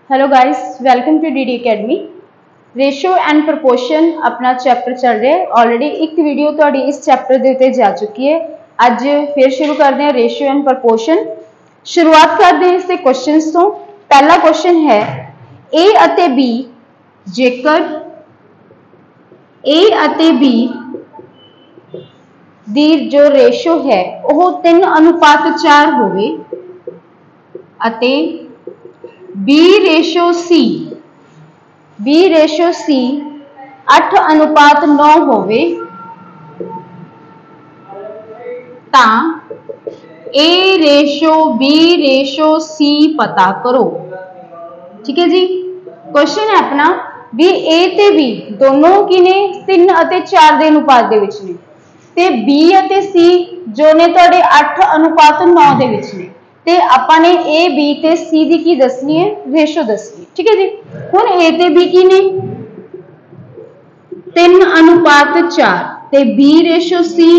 Hello guys, welcome to DD academy. Ratio and proportion अपना chapter चल रहा है। ऑलरेडी एक वीडियो थोड़ी इस चैप्टर के उत्ते जा चुकी है। अज फिर शुरू करते हैं रेशो एंड प्रपोर्शन। शुरुआत करते हैं इसके क्वेश्चंस तो। पहला क्वेश्चन है ए अते बी जेकर ए अते बी दी जो रेशो है वह 3:4 होवे अते बी रेशो सी 8:9 होवे तां ए रेशो बी रेशो सी पता करो। ठीक है जी, क्वेश्चन है अपना भी ए ते बी दोनों की ने 3 ਅਤੇ 4 ਦੇ अनुपात ਦੇ ਵਿੱਚ ਨੇ ਤੇ बी ਅਤੇ सी जो ने ਤੁਹਾਡੇ 8:9 ਦੇ ਵਿੱਚ ਨੇ ਤੇ ਆਪਾਂ ਨੇ ए बी ਤੇ सी ਦੀ ਕੀ ਦੱਸਣੀ ਹੈ, ਰੇਸ਼ੋ ਦੱਸਣੀ। ਠੀਕ ਹੈ ਜੀ, ਹੁਣ ए ਤੇ बी ਕੀ ਨੇ 3:4 ਤੇ बी रेशो सी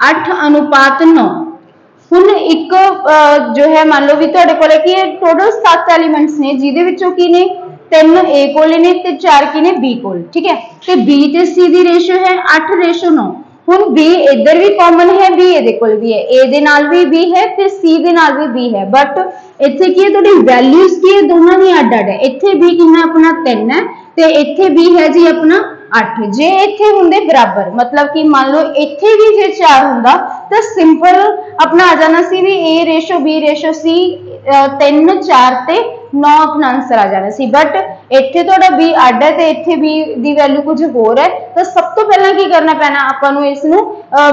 8:9। ਹੁਣ ਇੱਕ जो है मान लो भी ਤੁਹਾਡੇ ਕੋਲੇ ਕੀ ਹੈ टोटल 7 एलिमेंट्स ने ਜਿਹਦੇ ਵਿੱਚੋਂ ਕੀ ਨੇ 3 ए ਕੋਲੇ ਨੇ ਤੇ 4 ਕੀ ਨੇ बी ਕੋਲ। ठीक है, ਤੇ B ਤੇ C ਦੀ ਰੇਸ਼ੋ ਹੈ 8:9। ਹੁਣ B ਇੱਧਰ ਵੀ ਕਾਮਨ ਹੈ, B ਇਹਦੇ ਕੋਲ ਵੀ ਹੈ, A ਦੇ ਨਾਲ ਵੀ B ਹੈ ਤੇ C ਦੇ ਨਾਲ ਵੀ B ਹੈ। ਬਟ ਇੱਥੇ ਕੀ ਹੈ ਤੁਹਾਡੀ ਵੈਲਿਊਜ਼ ਕੀ ਹੈ ਦੋਨਾਂ ਦੀ ਅੱਡ ਅੱਡ ਹੈ। ਇੱਥੇ B ਕਿੰਨਾ ਆਪਣਾ 3 ਹੈ ਤੇ ਇੱਥੇ B ਹੈ ਜੀ ਆਪਣਾ 8। ਜੇ ਇੱਥੇ ਹੁੰਦੇ ਬਰਾਬਰ मतलब कि मान लो ਇੱਥੇ ਵੀ ਜੇ 4 ਹੁੰਦਾ ਤਾਂ ਸਿੰਪਲ अपना आ जाना सी भी ए रेशो बी रेशो सी 3 4 ते 9 अपना आंसर आ जाना सी। बट इत्थे थोड़ा बी अड है ते इत्थे बी दी वैल्यू कुछ होर है। तो सब तो पहला की करना पैना आपां नूं इस नूं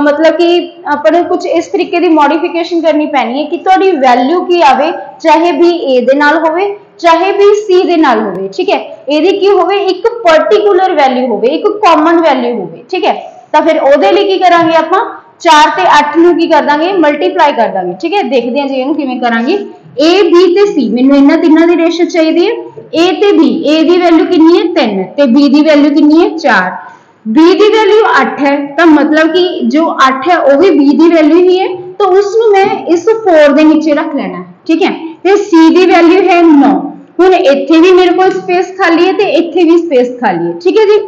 मतलब कि आपां नूं कुछ इस तरीके दी मॉडिफिकेशन करनी पैनी है कि तुहाडी वैल्यू की आवे, चाहे बी ए दे नाल होवे चाहे भी सी दे नाल होवे। ठीक है, ਇਹਦੀ ਕੀ ਹੋਵੇ ਇੱਕ ਪਾਰਟਿਕੂਲਰ ਵੈਲਿਊ ਹੋਵੇ, ਇੱਕ ਕਾਮਨ ਵੈਲਿਊ ਹੋਵੇ। ठीक है, ਤਾਂ ਫਿਰ ਉਹਦੇ ਲਈ ਕੀ ਕਰਾਂਗੇ ਆਪਾਂ 4 ਤੇ 8 ਨੂੰ ਕੀ ਕਰ ਦਾਂਗੇ ਮਲਟੀਪਲਾਈ ਕਰ ਦਾਂਗੇ। ठीक है, देखते हैं जी ਇਹਨੂੰ ਕਿਵੇਂ ਕਰਾਂਗੇ। A B ਤੇ C ਮੈਨੂੰ ਇਹਨਾਂ ਤਿੰਨਾਂ ਦੀ ਰੇਸ਼ੋ ਚਾਹੀਦੀ ਹੈ। A ਤੇ B, A ਦੀ ਵੈਲਿਊ ਕਿੰਨੀ ਹੈ 3 ਤੇ B ਦੀ ਵੈਲਿਊ ਕਿੰਨੀ ਹੈ 4। B ਦੀ वैल्यू 8 है तो मतलब कि जो 8 है वो भी B ਦੀ वैल्यू ही है तो उसको मैं इस 4 ਦੇ नीचे रख लेना। ठीक है, ਤੇ C ਦੀ वैल्यू है 9। ਹੁਣ ਇੱਥੇ ਵੀ ਮੇਰੇ ਕੋਲ स्पेस खाली है ਤੇ ਇੱਥੇ ਵੀ स्पेस खाली है। ठीक है जी,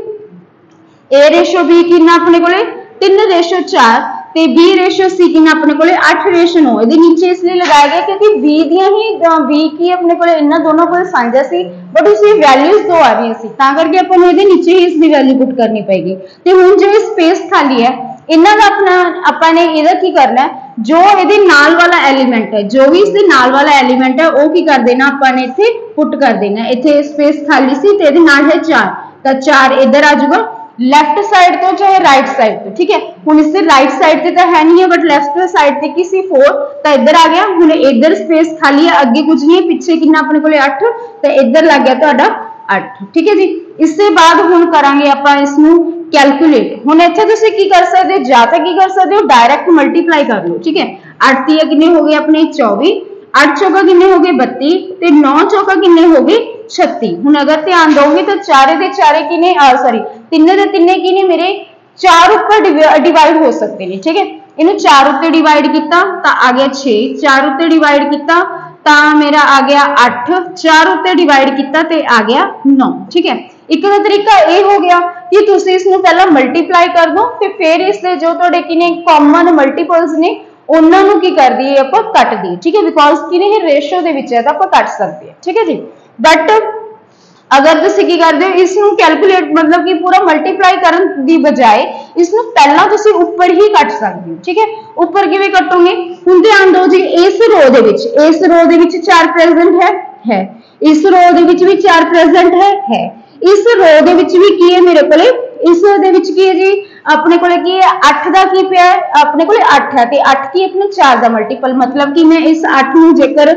A रेशो B कितना अपने कोले 3:4 ਤੇ B रेशो C कितना अपने कोले 8:9। ਇਹਦੇ नीचे इसलिए लगाया गया क्योंकि B ਦੀਆਂ ਹੀ B ਕੀ अपने कोले ਇਹਨਾਂ ਦੋਨੋਂ ਕੋਲ ਸਾਂਝਾ ਸੀ बट उसकी वैल्यूज दो आ रही सी ਤਾਂ ਕਰਕੇ ਆਪਾਂ ਨੂੰ ਇਹਦੇ नीचे ही इसकी वैल्यू पुट करनी पएगी। ਤੇ ਹੁਣ जो स्पेस खाली है ਇਹਨਾਂ ਦਾ अपना ਆਪਾਂ ਨੇ ਇਹਦਾ ਕੀ करना है जो ਇਹਦੇ ਨਾਲ वाला एलिमेंट है जो भी इसके नाल वाला एलिमेंट है वो की कर देना ਆਪਾਂ ने ਇੱਥੇ पुट कर देना। ਇੱਥੇ स्पेस खाली सी ਤੇ ਇਹਦੇ ਨਾਲ है 4 ਤਾਂ 4 इधर आ जाऊगा लेफ्ट साइड तो चाहे राइट साइड तो। ठीक है, हुन इससे राइट साइड पे तो है नहीं है बट लेफ्ट साइड पे किसी 4 तो इधर आ गया। हुन इधर स्पेस खाली है, आगे कुछ नहीं है, पीछे कितना अपने कोले 8 तो इधर लग गया ਤੁਹਾਡਾ 8। ठीक है जी, इससे बाद हुन करांगे ਆਪਾਂ ਇਸ ਨੂੰ कैलकुलेट। हुन ਇੱਥੇ ਤੁਸੀਂ ਕੀ ਕਰ ਸਕਦੇ ਹੋ ਜਾਂ ਤਾਂ ਕੀ ਕਰ ਸਕਦੇ ਹੋ डायरेक्ट मल्टीप्लाई कर लो। ठीक है, 8 तीया कितने हो गए अपने 24, 8 चौका कितने हो गए 32 ਤੇ 9 चौका कितने हो गए 36। हुन अगर ध्यान दोगे तो चारे दे चारे किने सॉरी ਤਿੰਨੇ ਦੇ ਤਿੰਨੇ ਕੀ ਨੇ ਮੇਰੇ 4 ਉੱਪਰ ਡਿਵਾਈਡ ਹੋ ਸਕਦੇ ਨੇ। ठीक है, ਇਹਨੂੰ 4 ਉੱਤੇ ਡਿਵਾਈਡ ਕੀਤਾ ਤਾਂ ਆ ਗਿਆ 6, 4 ਉੱਤੇ ਡਿਵਾਈਡ ਕੀਤਾ ਤਾਂ ਮੇਰਾ ਆ ਗਿਆ 8, 4 ਉੱਤੇ ਡਿਵਾਈਡ ਕੀਤਾ ਤੇ ਆ ਗਿਆ 9। ठीक है, ਇੱਕ ਦਾ ਤਰੀਕਾ ਇਹ ਹੋ ਗਿਆ ਕਿ ਤੁਸੀਂ ਇਸ ਨੂੰ ਪਹਿਲਾਂ ਮਲਟੀਪਲਾਈ ਕਰ ਦੋ ਤੇ ਫਿਰ ਇਸ ਦੇ ਜੋ ਤੁਹਾਡੇ ਕਿਨੇ ਕਾਮਨ ਮਲਟੀਪਲਸ ਨੇ ਉਹਨਾਂ ਨੂੰ ਕੀ ਕਰ ਦਈਏ ਆਪਾਂ ਕੱਟ ਦਈਏ। ठीक है, ਬਿਕੋਜ਼ ਕਿਨੇ ਇਹ ਰੇਸ਼ੋ ਦੇ ਵਿੱਚ ਹੈ ਤਾਂ ਆਪਾਂ ਕੱਟ ਸਕਦੇ ਹਾਂ। ठीक है जी, बट अगर तुसी की करदे हो इसनू कैलकुलेट मतलब कि पूरा मल्टीप्लाई करन दी बजाय इसनू पहला तुसी ऊपर ही कट सकदे हो। ठीक है, ऊपर किवें कटोगे हुण ध्यान दो जी इस रो दे विच 4 प्रेजेंट है इस रो दे विच भी 4 प्रेजेंट है इस रो दे विच भी की है मेरे कोले इस दे विच की है जी अपने कोले की है 8 दा की पिया है अपने कोले 8 है ते 8 की अपने 4 दा मल्टीपल मतलब कि मैं इस 8 नू जेकर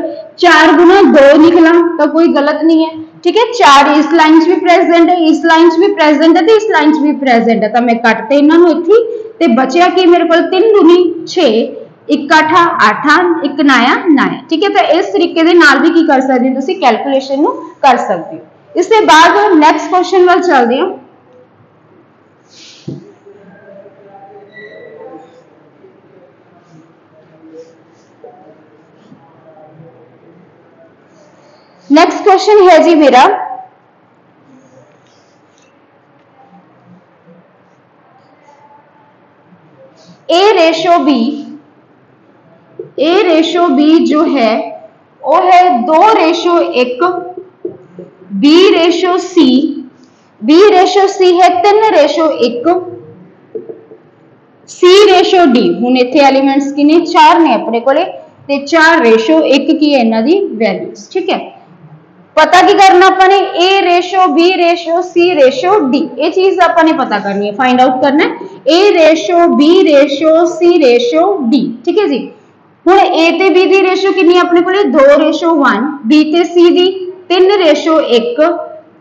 4 गुना 2 लिख ला तो कोई गलत नहीं है। ठीक है, 4 इस लाइन च भी प्रेजेंट है इस लाइन च भी प्रेजेंट है ते इस लाइन च भी प्रेजेंट है तो मैं कटते इन्हां नू इत्थे ते बचिया कि मेरे कोल 3 दूनी 6 1 8 8 1 9 9। ठीक है, तो इस तरीके दे नाल भी की कर सकदे हो तुसीं कैलकुलेशन नू कर सकदे हो। इसके बाद नैक्सट क्वेश्चन वाल चलदे हां। नेक्स्ट क्वेश्चन है जी मेरा ए रेशो बी जो है वो है 2:1, बी रेशो सी है 3:1, सी रेशो डी। हुण इत्थे एलीमेंट्स किने 4 ने अपने कोले ते 4:1 की है इन्हां दी वैल्यूज। ठीक है, पता की करना अपने ए रेशो बी रेशो सी रेशो डी, ये चीज अपने पता करनी है, फाइंड आउट करना है ए रेशो बी रेशो सी रेशो डी। ठीक है जी, हुण ए ते बी दी रेशो कितनी अपने को 2:1, बी ते सी दी 3:1,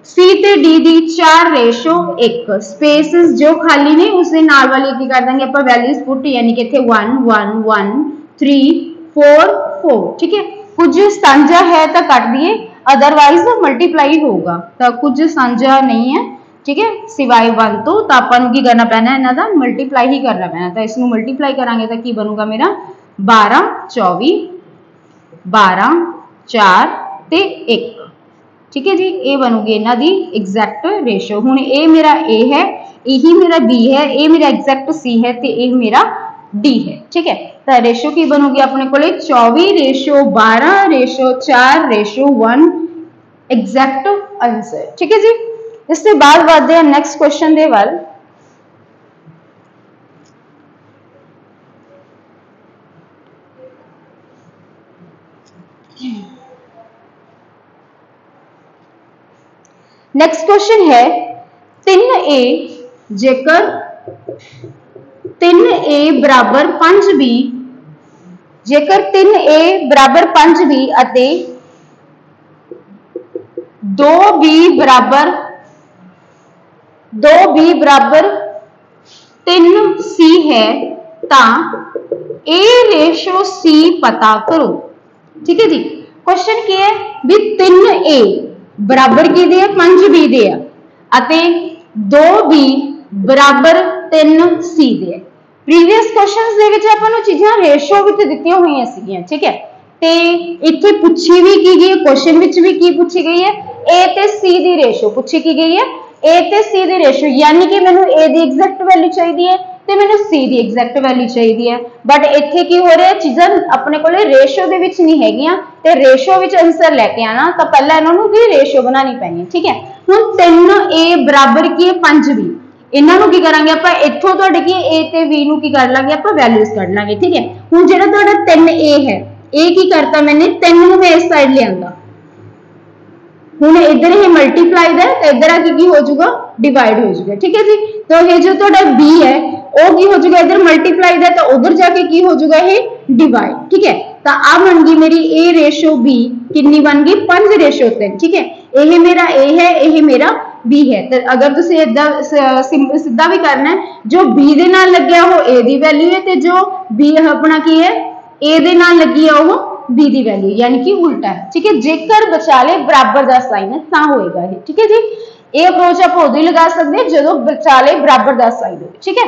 सी ते डी दी 4:1। स्पेसेस जो खाली ने उसके नाल वाली की कर देंगे आप वैल्यूज पुट, यानी कि इत्थे 1 1 1 3 4 4। ठीक है, कुछ साझा है तो कट दिए, अदरवाइज मल्टीप्लाई होगा, तो कुछ साझा नहीं है। ठीक है, सिवाय 1 तो अपन की करना पैना इन्हां दा मल्टीप्लाई ही करना पैना, तो इसमें मल्टीप्लाई करांगे तो की बनूगा मेरा 12 24 12 4 ते 1। ठीक है जी, ये बनूगी इन्हां दी एग्जैक्ट रेशो। हुण ये मेरा ए है, यही मेरा बी है, ये मेरा एग्जैक्ट सी है ते ये मेरा डी है। ठीक है, तो रेशो की बनूगी अपने को 24:12:4:1 एग्जैक्ट आंसर। ठीक है जी, इसके बाद बढ़ते हैं नेक्स्ट क्वेश्चन दे वाल। नेक्स्ट क्वेश्चन है 3a जेकर 3a बराबर 5b, जेकर 3a बराबर 5b अते 2b बराबर 3c है ता a रेशो c पता करो। ठीक है जी, क्वेश्चन क्या है भी 3a बराबर की दे 5b दे अते 2b बराबर 3c दे। प्रीवियस क्वेश्चंस दे विच आपां नूं चीज़ां रेशो विच दित्तियां होईयां सीगियां। ठीक है, ते इत्थे पुछी भी की गई, क्वेश्चन विच भी की पूछी गई है, ए ते सी दी रेशो पूछी की गई है, ए ते सी दी रेशो, यानी कि मैनूं ए दी एग्जैक्ट वैल्यू चाहिए है ते मैनूं सी दी एग्जैक्ट वैल्यू चाहिए है। बट इत्थे की हो रहा है, चीज़ां अपने कोले रेशो दे विच नहीं हैगियां ते रेशो विच आंसर लैके आना, तो पहला इन्हां नूं भी रेशो बनानी पैनी है। ठीक है, हुण 3a बराबर की है 5b, इन्हां नूं की करांगे आपां इत्थों तुहाडे की a ते b नूं की कर लांगे आपां वैल्यूज कढ लांगे। ठीक है, हुण जिहड़ा तुहाडा 3a है, a की करता मैंने 3 नूं मैं इस साइड ले आंदा, हुण इधर ही मल्टीप्लाई है तो इधर आके की हो जाएगा डिवाइड हो जाएगा। ठीक है जी, तो ये जो तुहाडा b है वो की हो जाएगा इधर मल्टीप्लाई है तो उधर जाके की हो जाएगा ये डिवाइड। ठीक है, तो आ बन गई मेरी a रेशो b कितनी बन गई 5:3। ठीक है, ये मेरा a है, ये मेरा b है। तो अगर तुम इदा सीधा भी करना है, जो b दे नाल लग्या वो a दी वैल्यू है ते जो b अपना की है a दे नाल लगी है वो b दी वैल्यू, यानी कि उल्टा है। ठीक है, जेकर विचाले बराबर का साइन है ता होएगा ये। ठीक है जी, ये अप्रोच आप उदों ही लगा सकते हैं जो विचाले बराबर का साइन हो। ठीक है,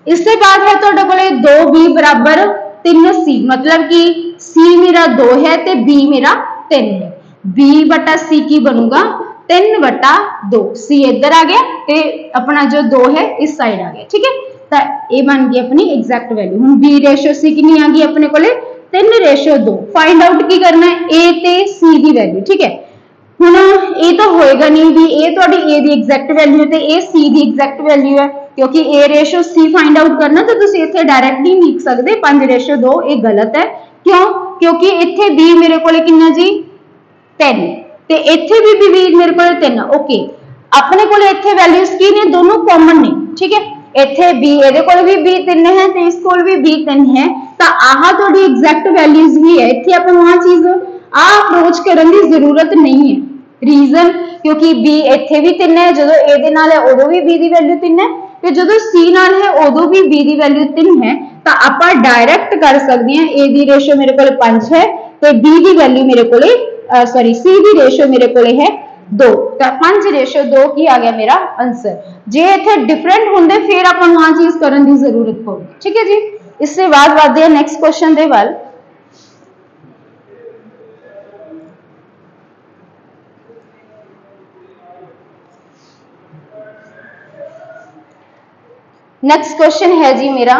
इसके बाद है तुहाडे कोले 2b बराबर 3c, मतलब कि c मेरा 2 है ते b मेरा 3 है। b बटा c की बनूगा 3/2, c इधर आ गया ते अपना जो 2 है इस साइड आ गया। ठीक है, तो ये बन गई अपनी एग्जैक्ट वैल्यू। हुण b रेशो c कितनी आ गई अपने कोले 3:2। फाइंड आउट की करना है a ते c की वैल्यू। ठीक है, हुण ये तो होएगा नहीं भी ये तुहाडी a दी एग्जैक्ट वैल्यू ते ये c दी एग्जैक्ट वैल्यू है, क्योंकि a ratio c find out करना तो तुसीं इत्थे डायरेक्टली लिख सकदे 5:2, ये गलत है। क्यों? क्योंकि इत्थे b मेरे कोले कितना जी 10 ते इत्थे भी b मेरे कोले 3। ओके, अपने कोले इत्थे वैल्यूज की ने दोनों कॉमन ने। ठीक है, इत्थे b इहदे कोल भी b 3 है ते इस कोल भी b 3 है, तो आह तुहाडी एग्जैक्ट वैल्यूज भी है। इत्थे आपां नूं आ चीज आ अप्रोच करन दी जरूरत नहीं है। रीजन क्योंकि b इत्थे भी 3 है, जदों a दे नाल है उदों भी b दी वैल्यू 3 है, ते जदों c नाल है उदों भी b दी वैल्यू 3 है, तो आपां डायरेक्ट कर सकते हैं a दी रेशो मेरे कोल 5 है ते b दी वैल्यू मेरे कोले सॉरी c दी रेशो मेरे कोले है 2, तो 5:2 की आ गया मेरा आंसर। जे इत्थे डिफरेंट होंदे फिर आपां नूं आ चीज करन दी जरूरत पउगी। ठीक है जी, इससे बाद बढ़ते हैं नेक्स्ट क्वेश्चन दे वाल। नेक्स्ट क्वेश्चन है जी मेरा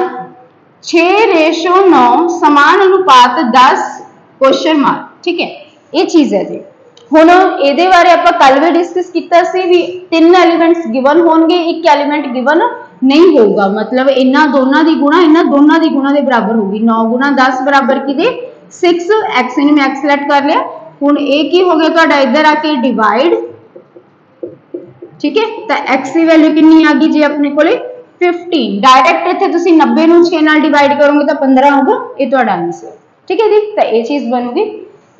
6:9 समान अनुपात 10 क्वेश्चन मार्क। ठीक है, ये चीज है जी। हुण इहदे बारे आपां कल भी डिस्कस कीता सी भी 3 एलीमेंट्स गिवन होणगे, एक एलीमेंट गिवन नहीं होगा, मतलब इन्हां दोनों की गुणा दे बराबर होगी। 9 गुणा 10 बराबर किदे 6, एक्स ने मैं एक्स सेलेक्ट कर लिया। हुण ये की हो गया तुहाडा इधर आके डिवाइड। ठीक है, तो एक्स की वैल्यू कितनी आ गई जी अपने कोले 15। डायरेक्ट इत्थे तुसीं 90 नूं 6 नाल डिवाइड करोगे तो 15 होगा, ये तुहाडा आंसर। ठीक है जी, तो ये चीज बनूगी।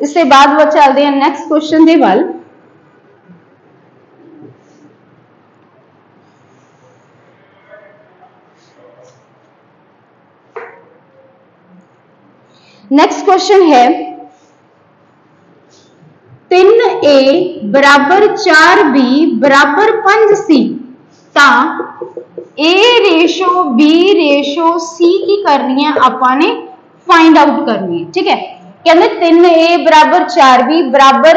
इसके बाद वो चलते हैं नेक्स्ट क्वेश्चन दे वल। नेक्स्ट क्वेश्चन है 3a बराबर 4b बराबर 5c ता a ratio b ratio c की करनी है आपाने फाइंड आउट करनी है। ठीक है, कहते 3a बराबर 4b बराबर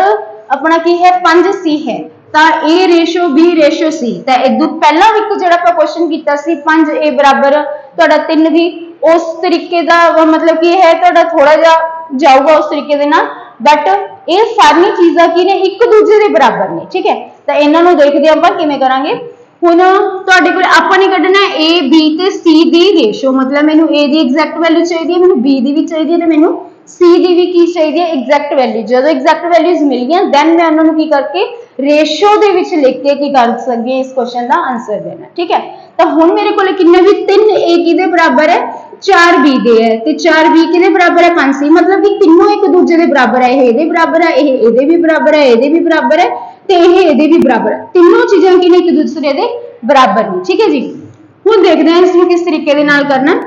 अपना की है 5c है, ता a ratio b ratio c। तो इदू पहला एक जो क्वेश्चन किया 5a बराबर 3b, उस तरीके का मतलब की है थोड़ा जा जाऊगा उस तरीके दे नाल, बट ये सारी चीज़ां की ने एक दूजे के बराबर ने। ठीक है, तो इन्हों देखते आपां किवें करांगे। हुण तुहाडे कोल आपां ने कढना ए बी ते सी दी रेशो, मतलब मैनू ए दी एग्जैक्ट वैल्यू चाहिए, मैनू बी दी भी चाहिए ते मैनू सी दी भी की चाहिए एग्जैक्ट वैल्यू। जो एग्जैक्ट वैल्यूज मिल गई दैन मैं उन्होंने की करके रेशो दे विच लिख के की कर सकती है इस क्वेश्चन का आंसर देना। ठीक है, तो हुण मेरे कोल किन्ने भी 3a किहदे बराबर है 4b दे है, ते 4b किहदे बराबर है 5c, मतलब कि तीनों एक दूजे के बराबर है। ये बराबर है, ये भी बराबर है, ये भी बराबर है, ते ये भी बराबर है। तीनों चीजें की एक दूसरे के बराबर नहीं। ठीक है जी, हुण देखते हैं इसमें किस तरीके दे नाल करना।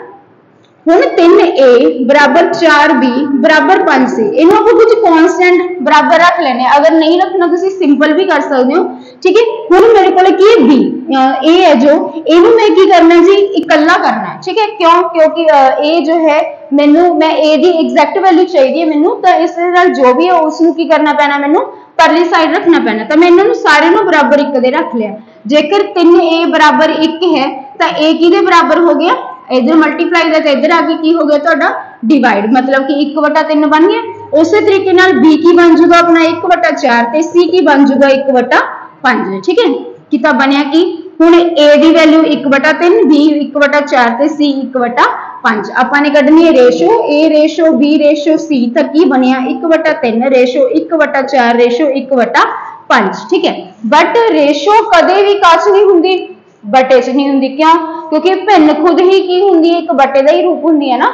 हुण 3a बराबर 4b बराबर 5c, इन्हों को कुछ कॉन्स्टेंट बराबर रख लेने, अगर नहीं रखना तो सिंपल भी कर सकते हो। ठीक है, हुण मेरे को b a है जो इनू मैं की करना जी इकल्ला करना है। ठीक है, क्यों, क्योंकि a जो है मैनू मैं a दी एग्जैक्ट वैल्यू चाहिए मैनू, तो इस जो भी है उसनू की करना पैना मैनू परली साइड रखना पैना, तो मैं इन्होंने सारे बराबर एक दे रख लिया। जेकर 3a बराबर 1 है तो a किहदे बराबर हो गया, इधर मल्टीप्लाई का, इधर आगे की हो गया तो डिवाइड, मतलब कि 1/3 बन गया। उस तरीके नाल b की बन जूगा अपना 1/4 ते c की बन जूगा 1/5। ठीक है, किता बनया कि हुण a दी वैल्यू 1/3, b 1/4 ते c 1/5। आपां ने कढनी है ratio a ratio b ratio c, तो की बनया 1/3 रेशो 1/4 रेशो 1/5। ठीक है, बट रेशो कदे भी काच नहीं हुंदी, बटे च नहीं हुंदी। क्यों, क्योंकि भिन्न खुद ही की हुंदी है, एक बटे का ही रूप हुंदी है ना,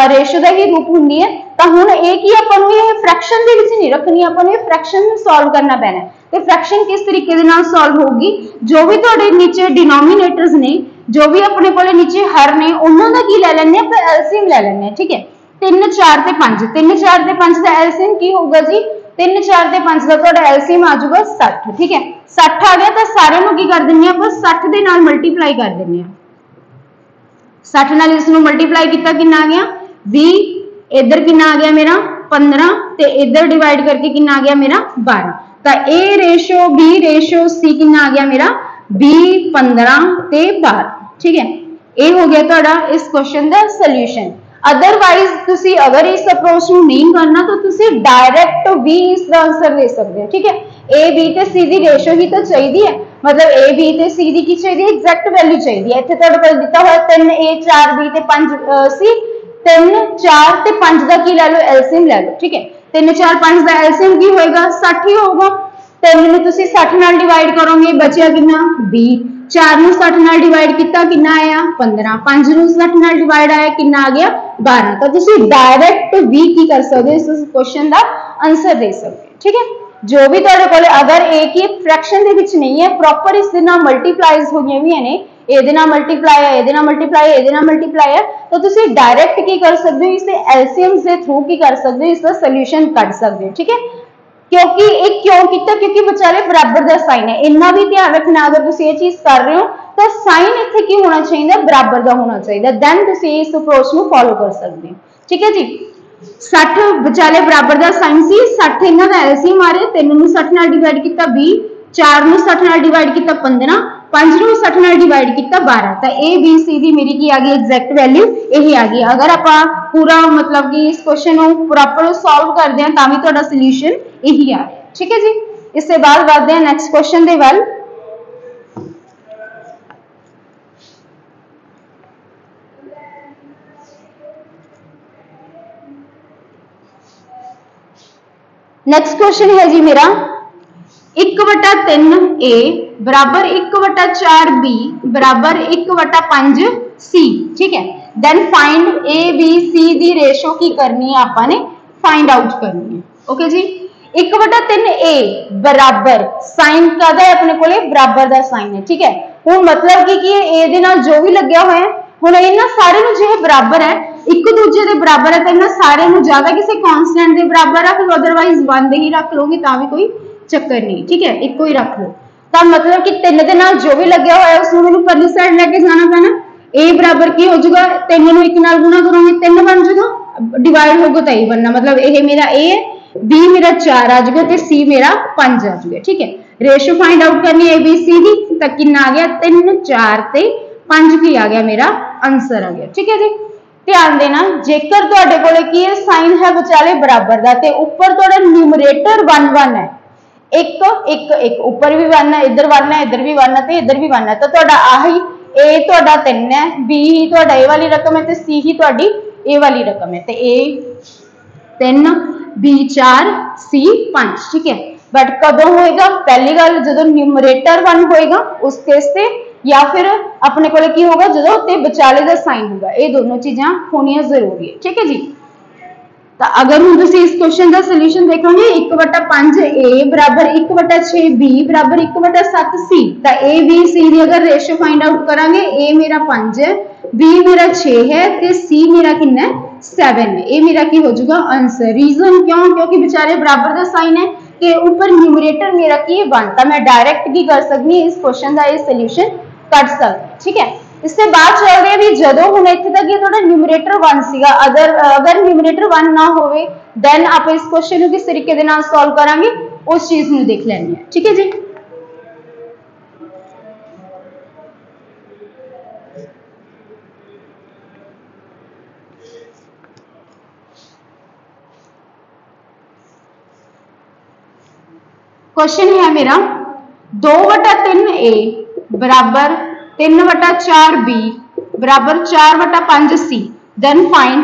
रेशो का ही रूप हुंदी है। तो हुण ये की आपां नूं ये फ्रैक्शन दे विच नहीं रखनी, आपां नूं ये फ्रैक्शन सॉल्व करना पैना है। तो फ्रैक्शन किस तरीके दे नाल सॉल्व होगी, जो भी तुहाडे नीचे डिनोमिनेटर्स ने, जो भी अपने कोले नीचे हर ने, उन्हां दा की ले लैंदे आपां एलसीएम ले लैंदे। ठीक है, 3 4 ते 5, 3 4 ते 5 का एलसीएम की होगा जी 3 4 ते 5 का तुहाडा एलसीएम आ जाऊगा 60। ठीक है, 60 आ गया तो सारे नूं की कर दिंदे आपां 60 दे नाल मल्टीप्लाई कर दिंदे आ। 60 नाल इसनूं मल्टीप्लाई किया कितना आ गया 20, इधर कितना आ गया मेरा 15, ते इधर डिवाइड करके कितना आ गया मेरा 12। तो ए रेशो बी रेशो सी कितना आ गया मेरा 20 15 ते 12। ठीक है, ये हो गया तुहाडा इस क्वेश्चन का सोल्यूशन। अदरवाइज तुसी अगर इस अप्रोच नूं नहीं करना तो तुसी डायरेक्ट भी इसका आंसर दे सकते हो। ठीक है, ए बी ते सी दी रेशो ही तो चाहिए है, मतलब ए बी ते सी दी की चाहिए एग्जैक्ट वैल्यू चाहिए। इत्थे तुहाडे कोल दिता होया 3a 4b ते 5c, 3 4 ते 5 का की ले लो एलसीएम ले लो। ठीक है, 3 4 5 का एलसीएम की होएगा 60 ही होगा। 3 नूं तुसी 60 नाल डिवाइड करोगे बचिया कितना 20, 4 नूं 60 नाल डिवाइड किया कितना आया 15, 5 नूं 60 नाल डिवाइड आया कितना आ गया 12। तो तुसी डायरेक्ट भी की कर सकते हो, इस क्वेश्चन का आंसर दे सकते हो। ठीक है, जो भी तुहाडे कोल अगर एक ही फ्रैक्शन दे विच नहीं है, प्रॉपर इस दे नाल मल्टीप्लाइज होईयां भी ने, ਇਹਦੇ ਨਾਲ ਮਲਟੀਪਲਾਈ ਹੈ, ਇਹਦੇ ਨਾਲ ਮਲਟੀਪਲਾਈ ਹੈ, ਇਹਦੇ ਨਾਲ ਮਲਟੀਪਲਾਈ ਹੈ, तो ਤੁਸੀਂ डायरेक्ट की कर सकते हो, इसे एलसीएम के थ्रू की कर सकते हो, इसका सोल्यूशन कढ सकते हो। ठीक है, क्योंकि एक क्यों किया, क्योंकि विचाले बराबर का साइन है, इन्ना भी ध्यान रखना अगर तुम ये चीज कर रहे हो तो साइन इत्थे की होना चाहिए बराबर का होना चाहिए, दैन तुम इस अप्रोच को फॉलो कर सकते हो। ठीक है जी, 60 विचाले बराबर का साइन सी, 60 इन्हां दा एलसीएम आ रहा, 3 नूं 60 नाल डिवाइड किया 20, 4 नूं 60 नाल डिवाइड किया 15, 5 ਨੂੰ 60 ਨਾਲ डिवाइड किया 12 तो ए बी सी दी मेरी की आ गई एग्जैक्ट वैल्यू यही आ गई। अगर आप पूरा मतलब कि इस क्वेश्चन को प्रॉपर सॉल्व करते हैं तो भी तुहाडा सॉल्यूशन यही आ गया। ठीक है जी, इसके बाद बढ़ते हैं नैक्सट क्वेश्चन दे वल। नैक्सट क्वेश्चन है जी मेरा 1/3 ए बराबर 1/4 बी बराबर 1/5 सी। ठीक है, then find A B C दी रेशो की करनी है, आपने फाइंड आउट करनी है। ओके जी, 1/3 ए बराबर साइन कादा है अपने कोले बराबर दा साइन है। ठीक है, हुण मतलब कि ए दे नाल जो भी लग्या होया है हुण इन्हां सारे नूं जे बराबर है एक दूजे के बराबर है तो इन्हां सारे नूं ज्यादा किसी कांस्टेंट के बराबर रख लो, अदरवाइज 1 दे ही रख लोगे तां भी कोई चक्कर नहीं। ठीक है, इको ही रख लो तो मतलब कि 3 दे नाल जो भी लग्या होया है उसनूं मैनूं परली साइड लेके जाना पैना। ए बराबर की हो जाएगा 3 नूं 1 नाल गुणा करोगे 3 बन जाएगा, डिवाइड होगा तो यही बनना, मतलब ये मेरा ए है, बी मेरा 4 आ जाएगा तो सी मेरा 5 आ जाएगा। ठीक है, रेशो फाइंड आउट करनी है ए बी सी दी तो कितना आ गया 3 4 ते 5 की आ गया, मेरा आंसर आ गया। ठीक है जी, ध्यान देना जेकर तुहाडे कोले की है साइन है विचाले बराबर दा ते उपर तुहाडा न्यूमरेटर 1 1 है, एक एक एक ऊपर भी 1 है, इधर 1 है, इधर भी 1 है ते इधर भी 1 है, तो तुहाडा आही ए तुहाडा 3 है, बी ही तुहाडा ए वाली रकम है ते सी ही तुहाडी ए वाली रकम है, ते ए 3 बी 4 सी 5। ठीक है, बट कदों होएगा, पहली गल जदों न्यूमरेटर 1 होएगा उस केस से, या फिर अपने को की होगा जो ते विचाले का साइन होगा, ये दोनों चीज़ां होनिया जरूरी है। ठीक है जी, तो अगर हम तुसी इस क्वेश्चन का सोल्यूशन देखोगे 1/5 ए बराबर 1/6 बी बराबर 1/7 सी, तो ए बी सी की अगर रेशो फाइंड आउट करांगे ए मेरा 5 है, बी मेरा 6 है ते सी मेरा कितना है 7 है, ये मेरा की हो जाएगा आंसर। रीजन क्यों, क्योंकि बेचारे बराबर का साइन है कि ऊपर न्यूमरेटर मेरा की 1, तो मैं डायरेक्ट की कर सकती इस क्वेश्चन का ये सोल्यूशन कर सकते। ठीक है, इससे बाद चल रहे भी जदों हुण इत्थे तक ये थोड़ा न्यूमरेटर 1 सीगा, अगर न्यूमरेटर 1 ना होवे देन आप इस क्वेश्चन को किस तरीके दे नाल सॉल्व करांगे उस चीज नूं देख लैंदे हैं। ठीक है जी, क्वेश्चन है मेरा 2/3 ए बराबर 3/4 बी बराबर 4/5 सी, देन फाइंड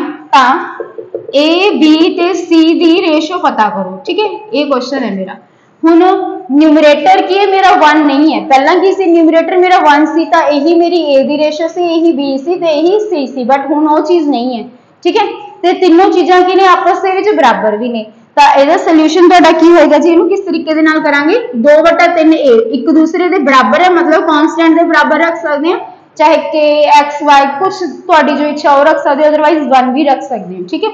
ए बी ते सी दी रेशो पता करो। ठीक है, ये क्वेश्चन है मेरा। हुण न्यूमरेटर की है मेरा 1 नहीं है, पहला की सी न्यूमरेटर मेरा 1 सी, तो यही मेरी ए दी रेशो सी, यही बी सी ते यही सी सी, बट हुण वो चीज नहीं है। ठीक है, ते तीनों चीज़ां की ने आपस दे विच बराबर भी ने, तो ਇਹਦਾ सोल्यूशन ਤੁਹਾਡਾ ਕੀ ਹੋਏਗਾ जी, ਇਹਨੂੰ किस तरीके ਦੇ ਨਾਲ ਕਰਾਂਗੇ 2/3 ए एक दूसरे ਦੇ बराबर है, मतलब कांस्टेंट ਦੇ बराबर रख सकते हैं, चाहे के एक्स वाई कुछ ਤੁਹਾਡੀ जो इच्छा हो रख सकते हो, अदरवाइज 1 भी रख सकते हैं। ठीक है,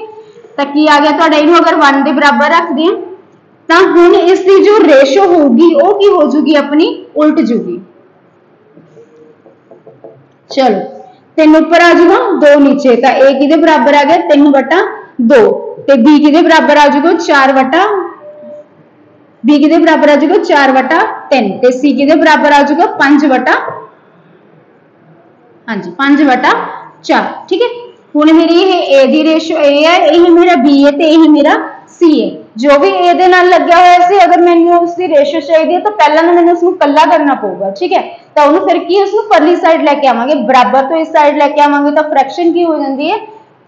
तो की आ गया ਤੁਹਾਡਾ, ਇਹਨੂੰ अगर 1 ਦੇ बराबर रखते हैं तो हुण इसकी जो रेशो होगी वो की हो जूगी अपनी उल्ट जूगी। चलो 3 ऊपर आ जाऊगा 2 नीचे, तो ए किहदे बराबर आ गया 3/2 ते बी किहदे बराबर आ जाऊगा 4/3 बी किहदे बराबर आ जाऊगा 4/3 ते सी किहदे बराबर आ जाऊगा 5/, हाँ जी 5/4। ठीक है, हुण मेरी ये ए दी रेशो ए है, यही मेरा बी है ते यही मेरा सी है, जो भी ए दे नाल लग्या होया सी अगर मैनूं उसकी रेशो चाहिए तो पहला ना मैनूं उसनूं कल्ला करना पऊगा। ठीक है, तो उन्होंने फिर की उसनूं परली साइड लैके आवांगे, बराबर तो इस साइड लैके आवांगे तो फ्रैक्शन की हो जाती है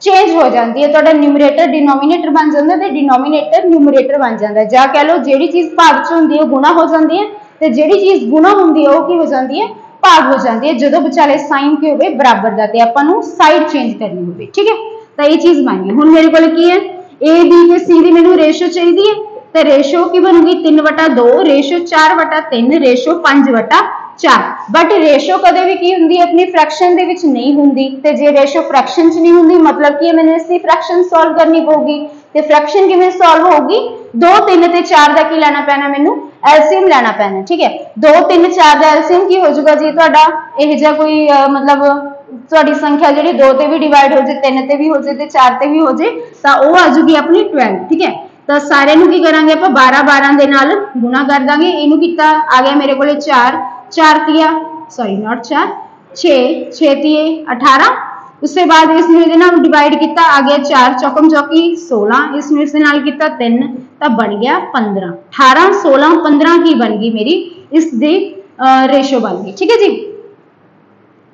चेंज हो जाती है, तो न्यूमरेटर डिनोमीनेटर बन जाता है, डिनोमीनेटर न्यूमरेटर बन जाता है, जा कह लो जी चीज़ भाग च होंदी है गुणा हो जाती है, तो जी चीज़ गुणा होंदी है वो की हो जाती है भाग हो जाती है, जो विचाले साइन की हो बराबर का, आपां साइड चेंज करनी हो। ठीक है, तो ये चीज़ बन गई। हुण मेरे को की है ए बी ते सी की मैनूं रेशो चाहिए है, तो रेशो की बनूगी 3/2 रेशो 4/3 रेशो 5/4, बट रेशो कदे भी की हुंदी अपनी फ्रैक्शन दे विच नहीं हुंदी, ते जे रेशो फ्रैक्शन च नहीं हुंदी मतलब कि मैंने इसकी फ्रैक्शन सॉल्व करनी पऊगी, ते फ्रैक्शन किवें सॉल्व होगी 2 3 ते 4 का की लेना पैना, मैनूं एलसीएम लेना पैना। ठीक है, 2 3 4 का एलसीएम की हो जाएगा जी तुहाडा इह जिहा कोई मतलब तुहाडी संख्या जिहड़ी 2 ते भी डिवाइड हो जाए 3 ते भी हो जाए ते 4 ते भी हो जाए तो वह आ जाएगी अपनी 12। ठीक है, तो सारे नूं की करांगे आपां 12 12 दे नाल गुणा कर दांगे, इहनूं कीता आ गया मेरे कोले 4 4 किया सॉरी नॉट 4 6 6 3 18, उसके बाद इसमें ਇਹਦੇ ਨਾਲ डिवाइड किया आ गया 4 चौकम चौकी 16, इसमें इसके नाल किया 3 तो बन गया 15। 18 16 15 की बन गई मेरी इसकी रेशो बन गई। ठीक है जी,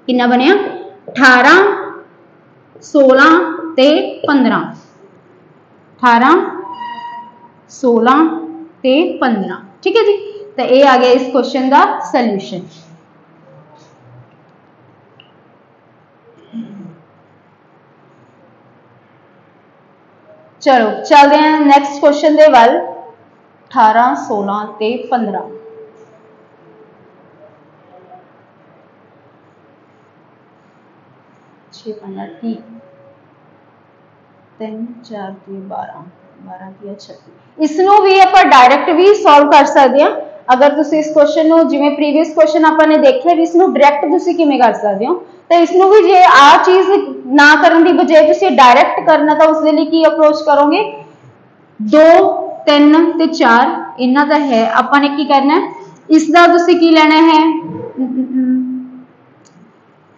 कितना बनया 18 16 ते 15, 18 16 ते 15। ठीक है जी, तो ये आ गया इस क्वेश्चन का सॉल्यूशन। चलो चलते हैं नैक्सट क्वेश्चन के वाल। 18 16 ते 15 6 5 30 3 4 12 12 36। इसनों भी आप डायरैक्ट भी सॉल्व कर सकते हैं। अगर तुम इस क्वेश्चन को जिवें प्रीवियस क्वेश्चन आपने देखे भी इसनों डायरैक्ट तुम किवें कर सकते हो, तो इसनों भी जे आ चीज़ ना करने की बजाय तुम डायरैक्ट करना तो उसके लिए की अप्रोच करोगे 2 3 ते 4 इन्ना दा है। आपने की करना है इसका तुम की लेना है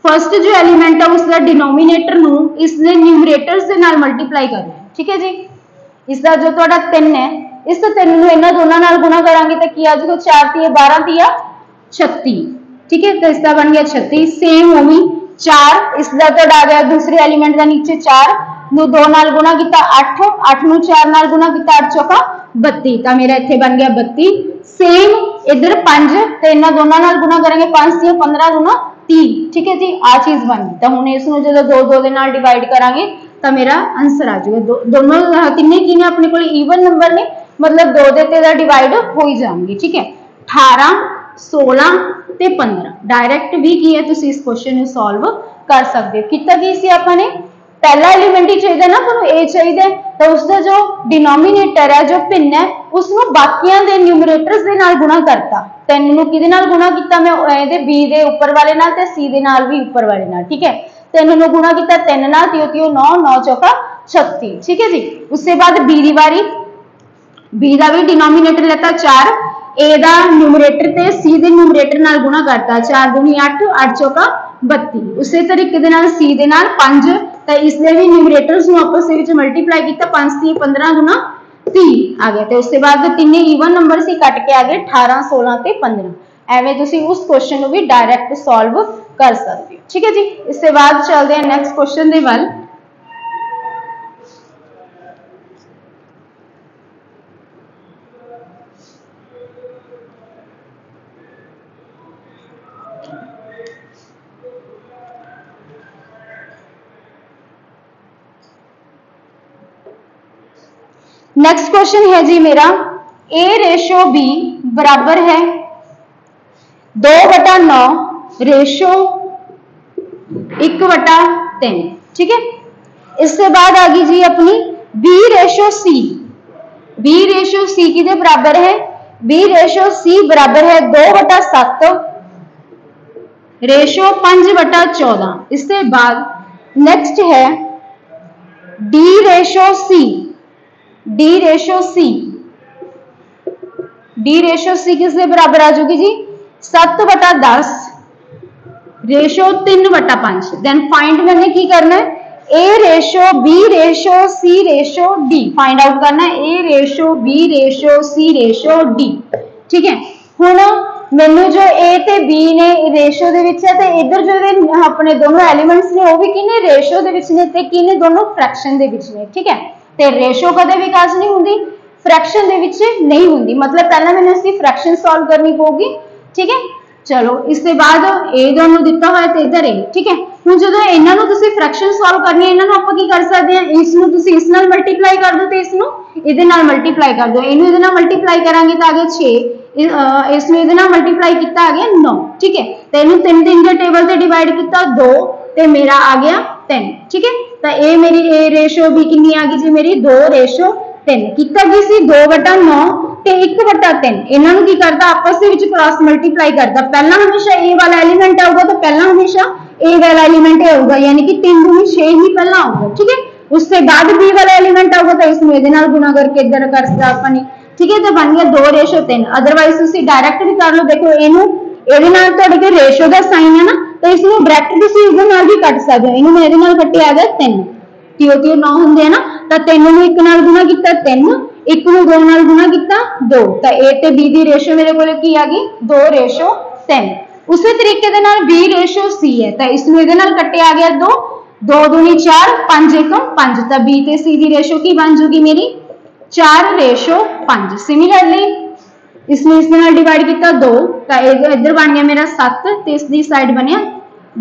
फर्स्ट जो एलीमेंट है उसका डिनोमीनेटर नू इसने न्यूमरेटर्स के नाल मल्टीप्लाई करना है। ठीक है जी, इसका जो थोड़ा 3 है इस 3 नू इन्हां दोनों नाल गुणा करांगे तो की आ जाएगा 4 3 12 3 36। ठीक है, तो इसका बन गया 36। सेम ओवी 4 इसका तो आ गया दूसरे एलीमेंट का नीचे 4 नू 2 नाल गुणा किया 8 8 नू 4 नाल गुणा किया 8 चौका 32, तो मेरा इत्थे बन गया 32। सेम इधर 5 तो इन्हां दोनों नाल गुणा करेंगे 5 3 15 गुणा 30। ठीक है जी, आ चीज बन गई। तो हुण इसनू जो 2 2 दे नाल डिवाइड करांगे तो मेरा आंसर आ जाएगा। दोनों तिन्ने की ने अपने कोल ईवन नंबर ने, मतलब 2 दे ते डिवाइड हो ही जाएंगे। ठीक है, 18 16 ते 15 डायरैक्ट भी की है तुम इस क्वेश्चन को सॉल्व कर सकते हो। कितना की सी आपने पहला एलीमेंट ही चाहिए ना, तो ए चाहिए तो उसका जो डिनोमीनेटर है जो भिन्न है उसको बाकियां दे न्यूमरेटर्स दे नाल गुणा करता। 3 नू किहदे नाल गुणा किया मैं ए बी दे उपर वाले नाल ते सी दे नाल भी उपर वाले नाल। ठीक है, 3 नू गुणा किया 3 नाल 3 9 9 चौका 36। ठीक है जी, उसके बाद बी दी वारी, बी का भी डिनोमीनेटर लेता 4 ए दा न्यूमरेटर ते सी दे न्यूमरेटर नाल गुणा करता 4 दूनी 8 8 चौका 32। उसी तरीके दे नाल सी दे नाल 5 तो इसलिए भी न्यूमरेटर्स नू आपस विच मल्टीप्लाई किया 5 3 15 गुना 30 आ गया। तो उसके बाद तीन ईवन नंबर सी कट के आ गए 18 16 ते 15। एवें तुसी उस क्वेश्चन को भी डायरैक्ट सॉल्व कर सकते हो। ठीक है जी, इसके बाद चलते हैं नैक्सट क्वेश्चन दे वल। नेक्स्ट क्वेश्चन है जी मेरा a रेशो b बराबर है 2/9 रेशो 1/3। ठीक है, इसके बाद आ गई जी अपनी b ratio c। b ratio c किसके बराबर है, b रेशो c बराबर है 2/7 रेशो 5/14। इसके बाद नेक्स्ट है d ratio c। D ratio C, D ratio C किसके बराबर आ जाएगी जी 7/10 रेशो 3/5। देन फाइंड मैंने की करना है ए रेशो बी रेशो सी रेशो डी फाइंड आउट करना है ए रेशो बी रेशो सी रेशो डी। ठीक है, हुण मैनू जो ए ते बी ने रेशो दे विच है ते इधर जो अपने दोनों एलीमेंट्स ने वो भी किने रेशो दे विच ने ते किने दोनों फ्रैक्शन दे विच ने। ठीक है, ते रेशो कदे भी काज नहीं होंदी, फ्रैक्शन दे विच नहीं होंदी, मतलब पहला मैंने इसकी फ्रैक्शन सॉल्व करनी पड़ेगी। ठीक है, चलो इसके बाद ए दोनों दिता हुआ है ते इधर ए। ठीक है, हुण जदों इन्हां नूं तुसीं फ्रैक्शन सॉल्व करनी है इन्हां नूं आपां की कर सकते हैं, इस नूं तुसीं इस नाल मल्टीप्लाई कर दो ते इस नूं इहदे नाल मल्टीप्लाई कर दो। इहनूं इहदे नाल मल्टीप्लाई करांगे तो आ गया 6, इसमें इहदे नाल मल्टीप्लाई किया आ गया 9। ठीक है, तो इहनूं 3 3 के टेबल से डिवाइड किया 2 ते मेरा आ गया 3। ठीक है, तो ये मेरी ए रेशो बी कितनी आ गई जी मेरी 2 रेशो 3 कितना की सी 2/9 ते 1/3। इन्हां नूं की करदा आपस दे विच क्रॉस मल्टीप्लाई करदा, पहला हमेशा ए वाला एलिमेंट आऊगा तो पहला हमेशा ए वाला एलिमेंट आऊगा, यानी कि 3 दूनी 6 ही पहला आऊगा। ठीक है, उसके बाद बी वाला एलिमेंट आऊगा तो इसमें इहदे नाल गुणा करके इधर कर सकदा अपनी। ठीक है, तो बन गया 2 रेशो 3। अदरवाइज तुसीं डायरैक्ट भी कर लो, देखो इनू ਇਹਦੇ ਨਾਲ ਤੁਹਾਡੇ ਕੋਲ ਰੇਸ਼ੋ ਦਾ ਸਾइन है ना, तो इसमें ब्रैकेट ਤੁਸੀਂ ਇਹਦੇ ਨਾਲ ਵੀ ਕੱਟ ਸਕਦੇ ਹੋ। ਇਹਨੂੰ ਮੈਂ ਇਹਦੇ ਨਾਲ ਕੱਟਿਆ ਆ ਗਿਆ 3, ਕਿਉਂਕਿ 9 ਹੁੰਦੇ ਆ ना, ਤਾਂ 3 ਨੂੰ 1 ਨਾਲ ਗੁਣਾ ਕੀਤਾ 3, 1 ਨੂੰ 2 ਨਾਲ ਗੁਣਾ ਕੀਤਾ 2, ਤਾਂ A ਤੇ B ਦੀ ਰੇਸ਼ੋ ਮੇਰੇ ਕੋਲ ਕੀ ਆ ਗਈ 2:3। ਉਸੇ ਤਰੀਕੇ ਦੇ ਨਾਲ B ਰੇਸ਼ੋ C ਹੈ, ਤਾਂ ਇਸ ਨੂੰ ਇਹਦੇ ਨਾਲ ਕੱਟਿਆ ਆ ਗਿਆ 2, 2 दूनी 4, 5 1 5, ਤਾਂ B ਤੇ C ਦੀ ਰੇਸ਼ੋ ਕੀ ਬਣ ਜੂਗੀ ਮੇਰੀ 4:5। सिमिलरली इसमें इस नाल डिवाइड किया 2, तो इधर बन गया मेरा 7 ते इस दी साइड बनया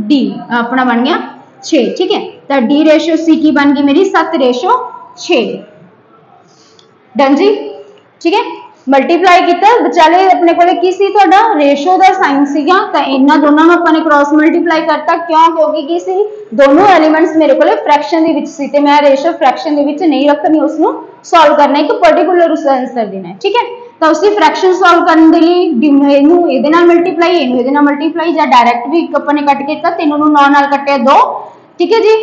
D अपना बन गया 6। ठीक है, तो D रेशो C की बन गई मेरी 7:6। डन जी। ठीक है, मल्टीप्लाई किया विचाले अपने कोले की सी तुहाडा रेशो दा साइन सीगा, तो इन्हां दोनों नूं आपां ने क्रॉस मल्टीप्लाई करता। क्यों? क्योंकि की सी दोनों एलीमेंट्स मेरे कोले फ्रैक्शन दे विच सी ते मैं रेशो फ्रैक्शन दे विच नहीं रखनी, उसनूं सॉल्व करना एक पर्टिकुलर उस आंसर देना है। ठीक है, तो उसी फ्रैक्शन सॉल्व करने के लिए इनू इहदे नाल मल्टीप्लाई, इनू इहदे नाल मल्टीप्लाई, या डायरैक्ट भी अपन ने कट किया 3 नूं 9 नाल कट्टिया 2। ठीक है जी,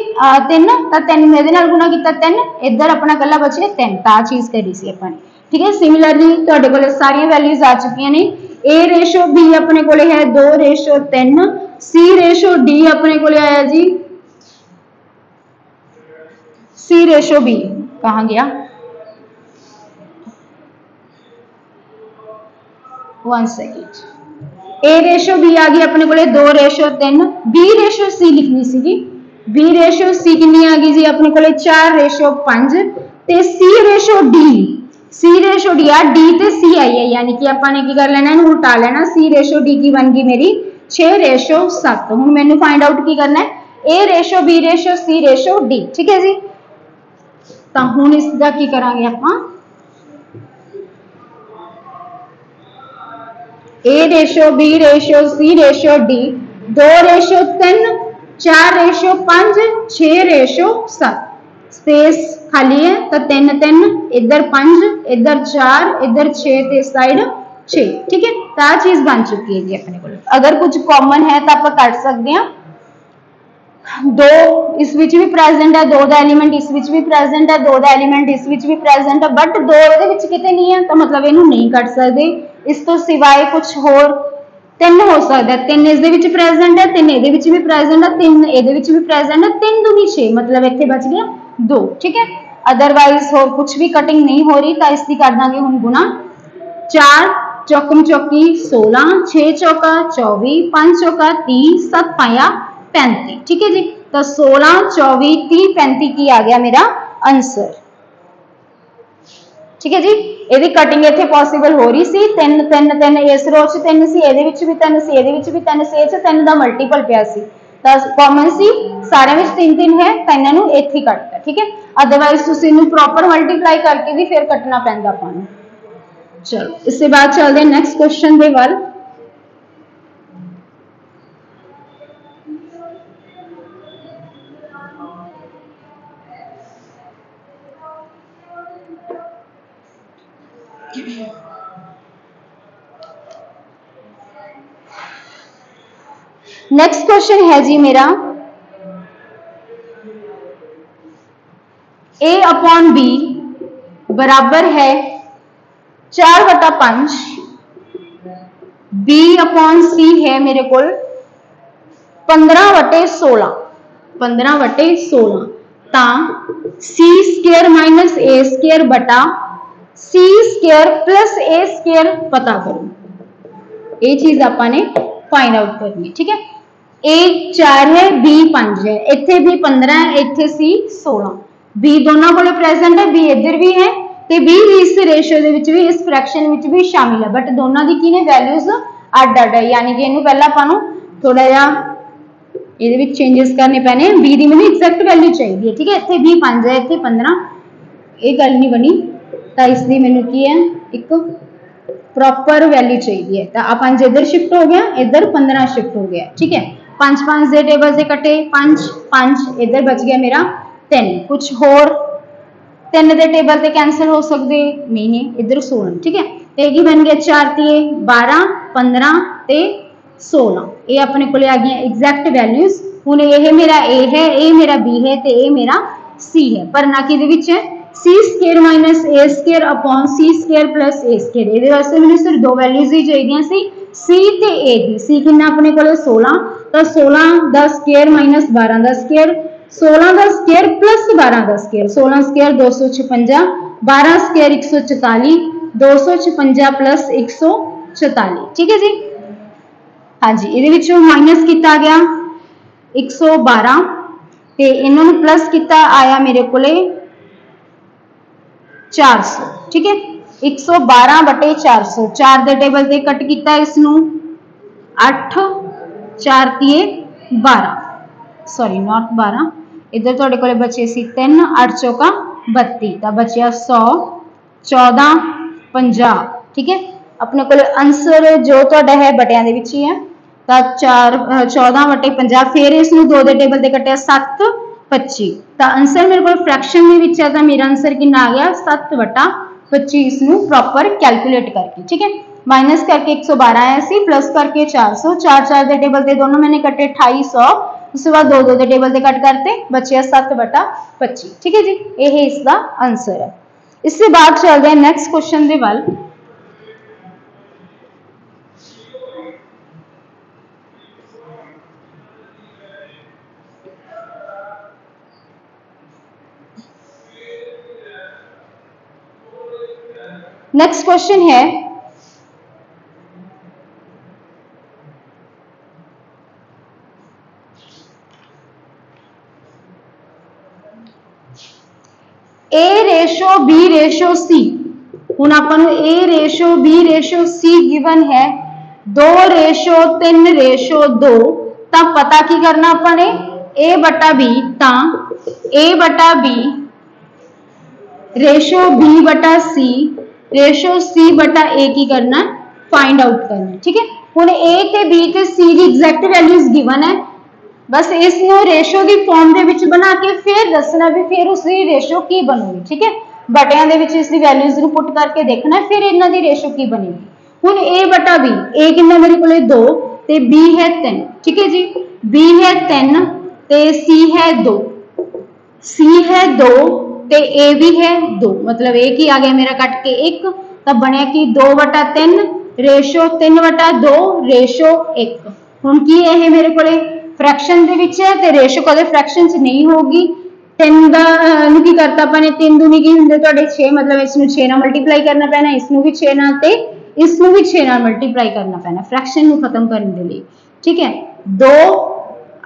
3 तो 3 नूं इहदे नाल गुणा किया 3, इधर अपना कल्ला बचे 3, तो आ चीज करी सी अपन ने। ठीक है, सिमिलरली तुहाडे कोले सारी वैल्यूज आ चुकी ने। A रेशो B अपने कोले है 2:3, C रेशो D अपने कोले आया जी C रेशो B कहाँ गया 1 सेकेंड। A रेशो B आ गई अपने कोले 2:3, B रेशो C लिखनी सी। B रेशो C कितनी आ गई जी अपने कोले 4:5, ते C ratio D, C ratio D आ D ते C आई है, यानी कि अपन ने की कर लेना है उल्टा लेना। C रेशो D की बन गई मेरी 6:7। हुण मैंने फाइंड आउट की करना है A ratio B ratio C ratio D। ठीक है जी, तो हुण इसका की करांगे आपां A ratio B ratio C ratio D 2:3, 4:5, 6:7। Space खाली है, तो 3 3, इधर 5, इधर 4, इधर 6 ते साइड 6। ठीक है, तो आ चीज बन चुकी है जी अपने को। अगर कुछ कॉमन है तो आप कट सकते हैं। 2 इस विच भी प्रेजेंट है, 2 दा एलीमेंट इस विच भी प्रेजेंट है, 2 दा एलीमेंट इस विच भी प्रेजेंट है, बट 2 इहदे विच किते नहीं है, तो मतलब इहनूं नहीं कट सकते। इस तो सिवाय कुछ होर 3 हो सकता है, 3 इस दे विच प्रेजेंट है, 3 इहदे विच भी प्रेजेंट है, 3 इहदे विच भी प्रेजेंट है, 3 दूनी 6, मतलब इत्थे बच गया 2। ठीक है, अदरवाइज होर कुछ भी कटिंग नहीं हो रही, तो इसकी कर देंगे हुण गुणा। 4 चौकम चौकी 16, 6 चौका 24, 5 चौका 30, 7 पाया 35। ठीक है जी, तो 16, 24, 30, 35 की आ गया मेरा आंसर। ठीक है जी, ਇਹਦੀ कटिंग ਇੱਥੇ पॉसिबल हो रही सी। 3 3 3 इस रो च 3 सी, ਇਹਦੇ ਵਿੱਚ ਵੀ 3 सी, ਇਹਦੇ ਵਿੱਚ ਵੀ 3 सी, ਇਹ ਚ 3 ਦਾ ਮਲਟੀਪਲ ਪਿਆ ਸੀ, ਤਾਂ ਕਾਮਨ ਸੀ ਸਾਰਿਆਂ ਵਿੱਚ 3 3 ਹੈ, ਤਾਂ ਇਹਨਾਂ ਨੂੰ ਇੱਥੇ ਕੱਟਦਾ। ਠੀਕ ਹੈ, ਅਦਰਵਾइज ਤੁਸੀਂ ਇਹਨੂੰ ਪ੍ਰੋਪਰ ਮਲਟੀਪलाई करके भी फिर ਕੱਟਣਾ ਪੈਂਦਾ ਆਪਾਂ ਨੂੰ। चलो इसके बाद चलते हैं नेक्स्ट क्वेश्चन ਦੇ ਵੱਲ। नेक्स्ट क्वेश्चन है जी मेरा A अपॉन B बराबर है 4/5, B अपॉन C है मेरे को 15/16, 15/16, ता C square minus A square बटा C square plus A square पता करो। ये चीज आपने फाइंड आउट करनी। ठीक है, A 4 है, B 5 है, इत्थे भी 15 है, इत्थे C 16, B दोनों को प्रेजेंट है, B इधर भी है, ते B इस रेशियो दे विच भी इस फ्रैक्शन विच भी शामिल है, बट दोनों दी की ने वैल्यूज अड अड है, यानी कि इनू पहला आपां नूं थोड़ा जिहा इहदे विच चेंजेस करने पैने। B दी मैनूं एग्जैक्ट वैल्यू चाहिए। ठीक है, इत्थे B 5 है, इत्थे 15, ये गल नहीं बनी, तो इसलिए मैनूं की है एक प्रॉपर वैल्यू चाहिए, तो आ 5 इधर शिफ्ट हो गया, इधर 15 शिफ्ट हो गया। ठीक है, 5 5 दे टेबल से कटे 5 5, इधर बच गया मेरा 3, कुछ होर 3 दे टेबल से कैंसिल हो सकते नहीं है, इधर 16। ठीक है, तो ये बन गया 4 ते 12, 15 ते 16, ये अपने को आ गई एग्जैक्ट वैल्यूज। हुण ये मेरा A है, ये मेरा B है, तो ये मेरा C है, पर ना कि सी स्केयर माइनस ए स्केयर अपॉन सी स्केयर प्लस ए स्केयर। ये वास्ते मैंने सिर्फ दो वैल्यूज ही चाहिए सी, सी ते ए दी। सी कितना अपने को 16, तो 16 का स्केयर माइनस 12 का स्केयर, 16 का स्केयर प्लस 12 का स्केयर, 16 स्केयर 256, 12 स्केयर 144, 256 प्लस 144। ठीक है जी। हाँ जी, ये माइनस किया गया 112 ते इन्होंने प्लस किया आया मेरे को 400। ठीक है, 112 बटे 400, 4 के टेबल से कट किया इसनू 8, 4 तिए 12, सॉरी नॉट 12, इधर थोड़े को बचे सी 3, 8 चौका 32, तो बचिया 100, 14, 50। ठीक है, अपने को आंसर जो तो है बटिया के ही है, तो 14 बटे 50, फिर इसनू 2 के टेबल से कटिया 7, 25, तो आंसर मेरे को फ्रैक्शन में है, तो मेरा आंसर कितना आ गया 7 बटा 25 प्रॉपर कैलकुलेट करके। ठीक है, माइनस करके 112 आया सी, प्लस करके 400, 4 के टेबल से दोनों मैंने कटे 2800, उसके बाद 2 के टेबल से कट करते बचिया 7 बटा 25। ठीक है जी, यही इसका आंसर है। इससे बाद चलते हैं नेक्स्ट क्वेश्चन के वाल। नेक्स्ट क्वेश्चन है ए रेशो बी रेशो सी। हुण आपां नूं ए रेशो बी रेशो सी गिवन है 2 रेशो 3 रेशो 2, तो पता की करना आपां ने ए बटा बी, तो ए बटा बी रेशो बी बटा सी रेशो सी बटा ए की करना फाइंड आउट करना। ठीक है, हुण ए ते बी ते सी की एग्जैक्ट वैल्यूज गिवन है, बस इसको रेशो की फॉर्म दे विच बना के फिर दसना भी फिर उसकी रेशो की बनूगी। ठीक है, बटिया दे विच इसकी वैल्यूज को पुट करके देखना फिर इन्हां दी रेशो की बनेगी। हुण ए बटा बी, ए कितना मेरे को 2 ते बी है 3। ठीक है जी, बी है 3 ते सी है 2, सी है 2 ते ए भी है 2, मतलब ए की आ गया मेरा कट के 1, तब बनया कि 2 बटा 3 रेशो 3 बटा 2 रेशो 1। हुण की है मेरे को फ्रैक्शन दे विच है ते रेशो कदे फ्रैक्शन च नहीं होगी। 3 दा की करता अपने 3 दूनी की हुंदे तुहाडे 6, मतलब इसनू 6 नाल मल्टीप्लाई करना पैना, इसनू भी 6 नाल ते इसनू भी 6 नाल मल्टीप्लाई करना पैना फ्रैक्शन नू खत्म करने के लिए। ठीक है, 2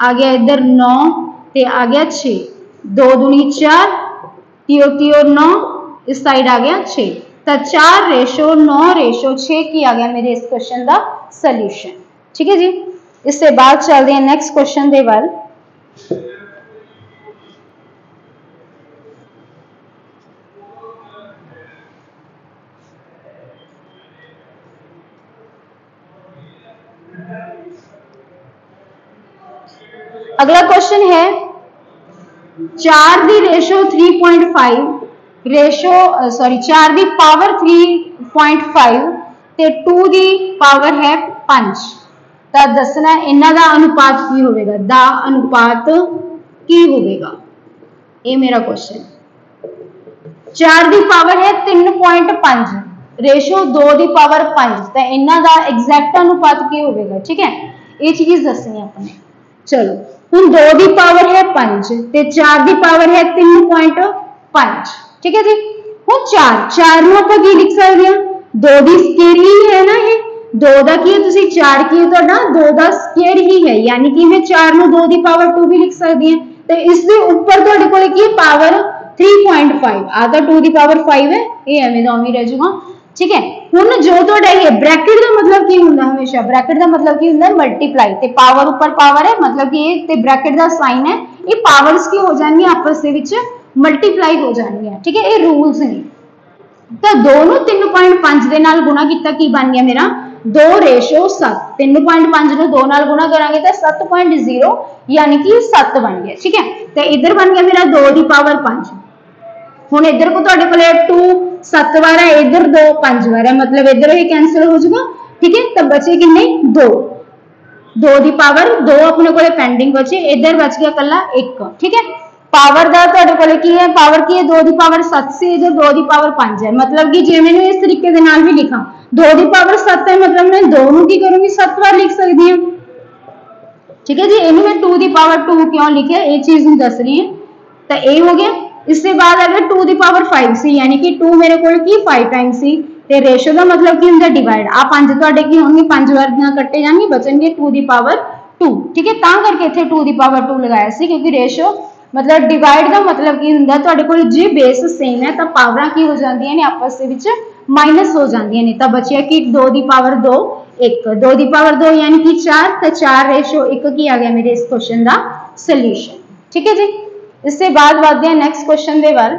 आ गया इधर 9 ते आ गया 6, 2 दूनी 4, तियो तियो 9, इस साइड आ गया 6, तो 4 रेशो 9 रेशो 6 की आ गया मेरे इस क्वेश्चन का सॉल्यूशन। ठीक है जी, इससे बाद चलते हैं नेक्स्ट क्वेश्चन दे वाल। अगला क्वेश्चन है 4 दी रेशो 3.5 रेशो सॉरी 4 दी पावर 3.5 ते 2 दी पावर है 5, तो दसना इन्हां दा अनुपात की होगा, दा अनुपात की होगा। ये मेरा क्वेश्चन 4 दी पावर है 3.5 रेशो 2 दी पावर 5, तो इन्हां दा एग्जैक्ट अनुपात की होगा। ठीक है, ये चीज दसनी अपने। चलो हुण 2 दी पावर है 5 ते 4 दी पावर है 3.5। ठीक है जी, हुण 4 नूं आपां की लिख सकते हैं, 2 दी स्केयर ही है ना, ये 2 दा की है, तुसीं 4 की है, 2 दा स्केयर ही है, यानी कि मैं 4 नूं 2 दी पावर 2 भी लिख सकती है, तो इसके ऊपर तुहाडे कोल की पावर 3.5 आ, तो 2 दी पावर 5 है, ये एवें दा उवें रह जाऊगा। ठीक है, हुण जो तुहाडा ये ब्रैकेट का मतलब की हुंदा, हमेशा ब्रैकेट का मतलब की हुंदा मल्टीप्लाई, ते पावर ऊपर पावर है, मतलब कि ये ते ब्रैकेट का साइन है, ये पावर्स की हो जानी आपस दे विच मल्टीप्लाई हो जानी है। ठीक है, ये रूल्स ने, तो दोनों 3.5 दे नाल गुणा किया की बन गया मेरा 2 रेशो 7, 3.5 नूं 2 नाल गुणा करांगे तो 7.0 यानी कि 7 बन गया। ठीक है, तो इधर बन गया मेरा 2 दी पावर 5। हुण इधर को तुहाडे कोले 2 7 बार है, इधर 2 5 बार है, मतलब इधर ये कैंसिल हो जाएगा। ठीक है, तो बचे कितने 2 दी पावर 2 अपने को पेंडिंग बचे, इधर बच गया कला 1। ठीक है, पावर का तुहाडे कोले की है, पावर की है 2 दी पावर 7 से इधर 2 दी पावर 5 है। मतलब कि जे मैंने इस तरीके दे नाल भी लिखा 2 दी पावर 7 है, मतलब मैं 2 नूं की करूंगी 7 बार लिख सकती हूँ। ठीक है जी, इन्हें मैं 2 दी पावर 2 क्यों लिखा ये चीज मैं दस रही है। तो ये हो गया। इसके बाद अगर 2 दी पावर 5 सी यानी कि 2 मेरे को 5 टाइम्स सी ते रेशो का मतलब की होंगे डिवाइड। आ 5 तुहाडे की होंगे 5 बार कट्टे जाएंगे बचनगे 2 दी पावर 2। ठीक है, ता करके इत्थे 2 दी पावर 2 लगाया सी क्योंकि रेशो मतलब डिवाइड का मतलब की होंगे तुहाडे कोल जे बेस सेम है तो पावरां की हो जांदियां ने आपस दे विच माइनस हो जांदियां ने। तो बचिया कि 2 दी पावर 2 1, 2 दी पावर 2 यानी कि 4, तो 4 रेशो 1 की आ गया मेरे इस क्वेश्चन का सोल्यूशन। ठीक है जी, इससे बाद बढ़ते हैं नेक्स्ट क्वेश्चन दे वाल।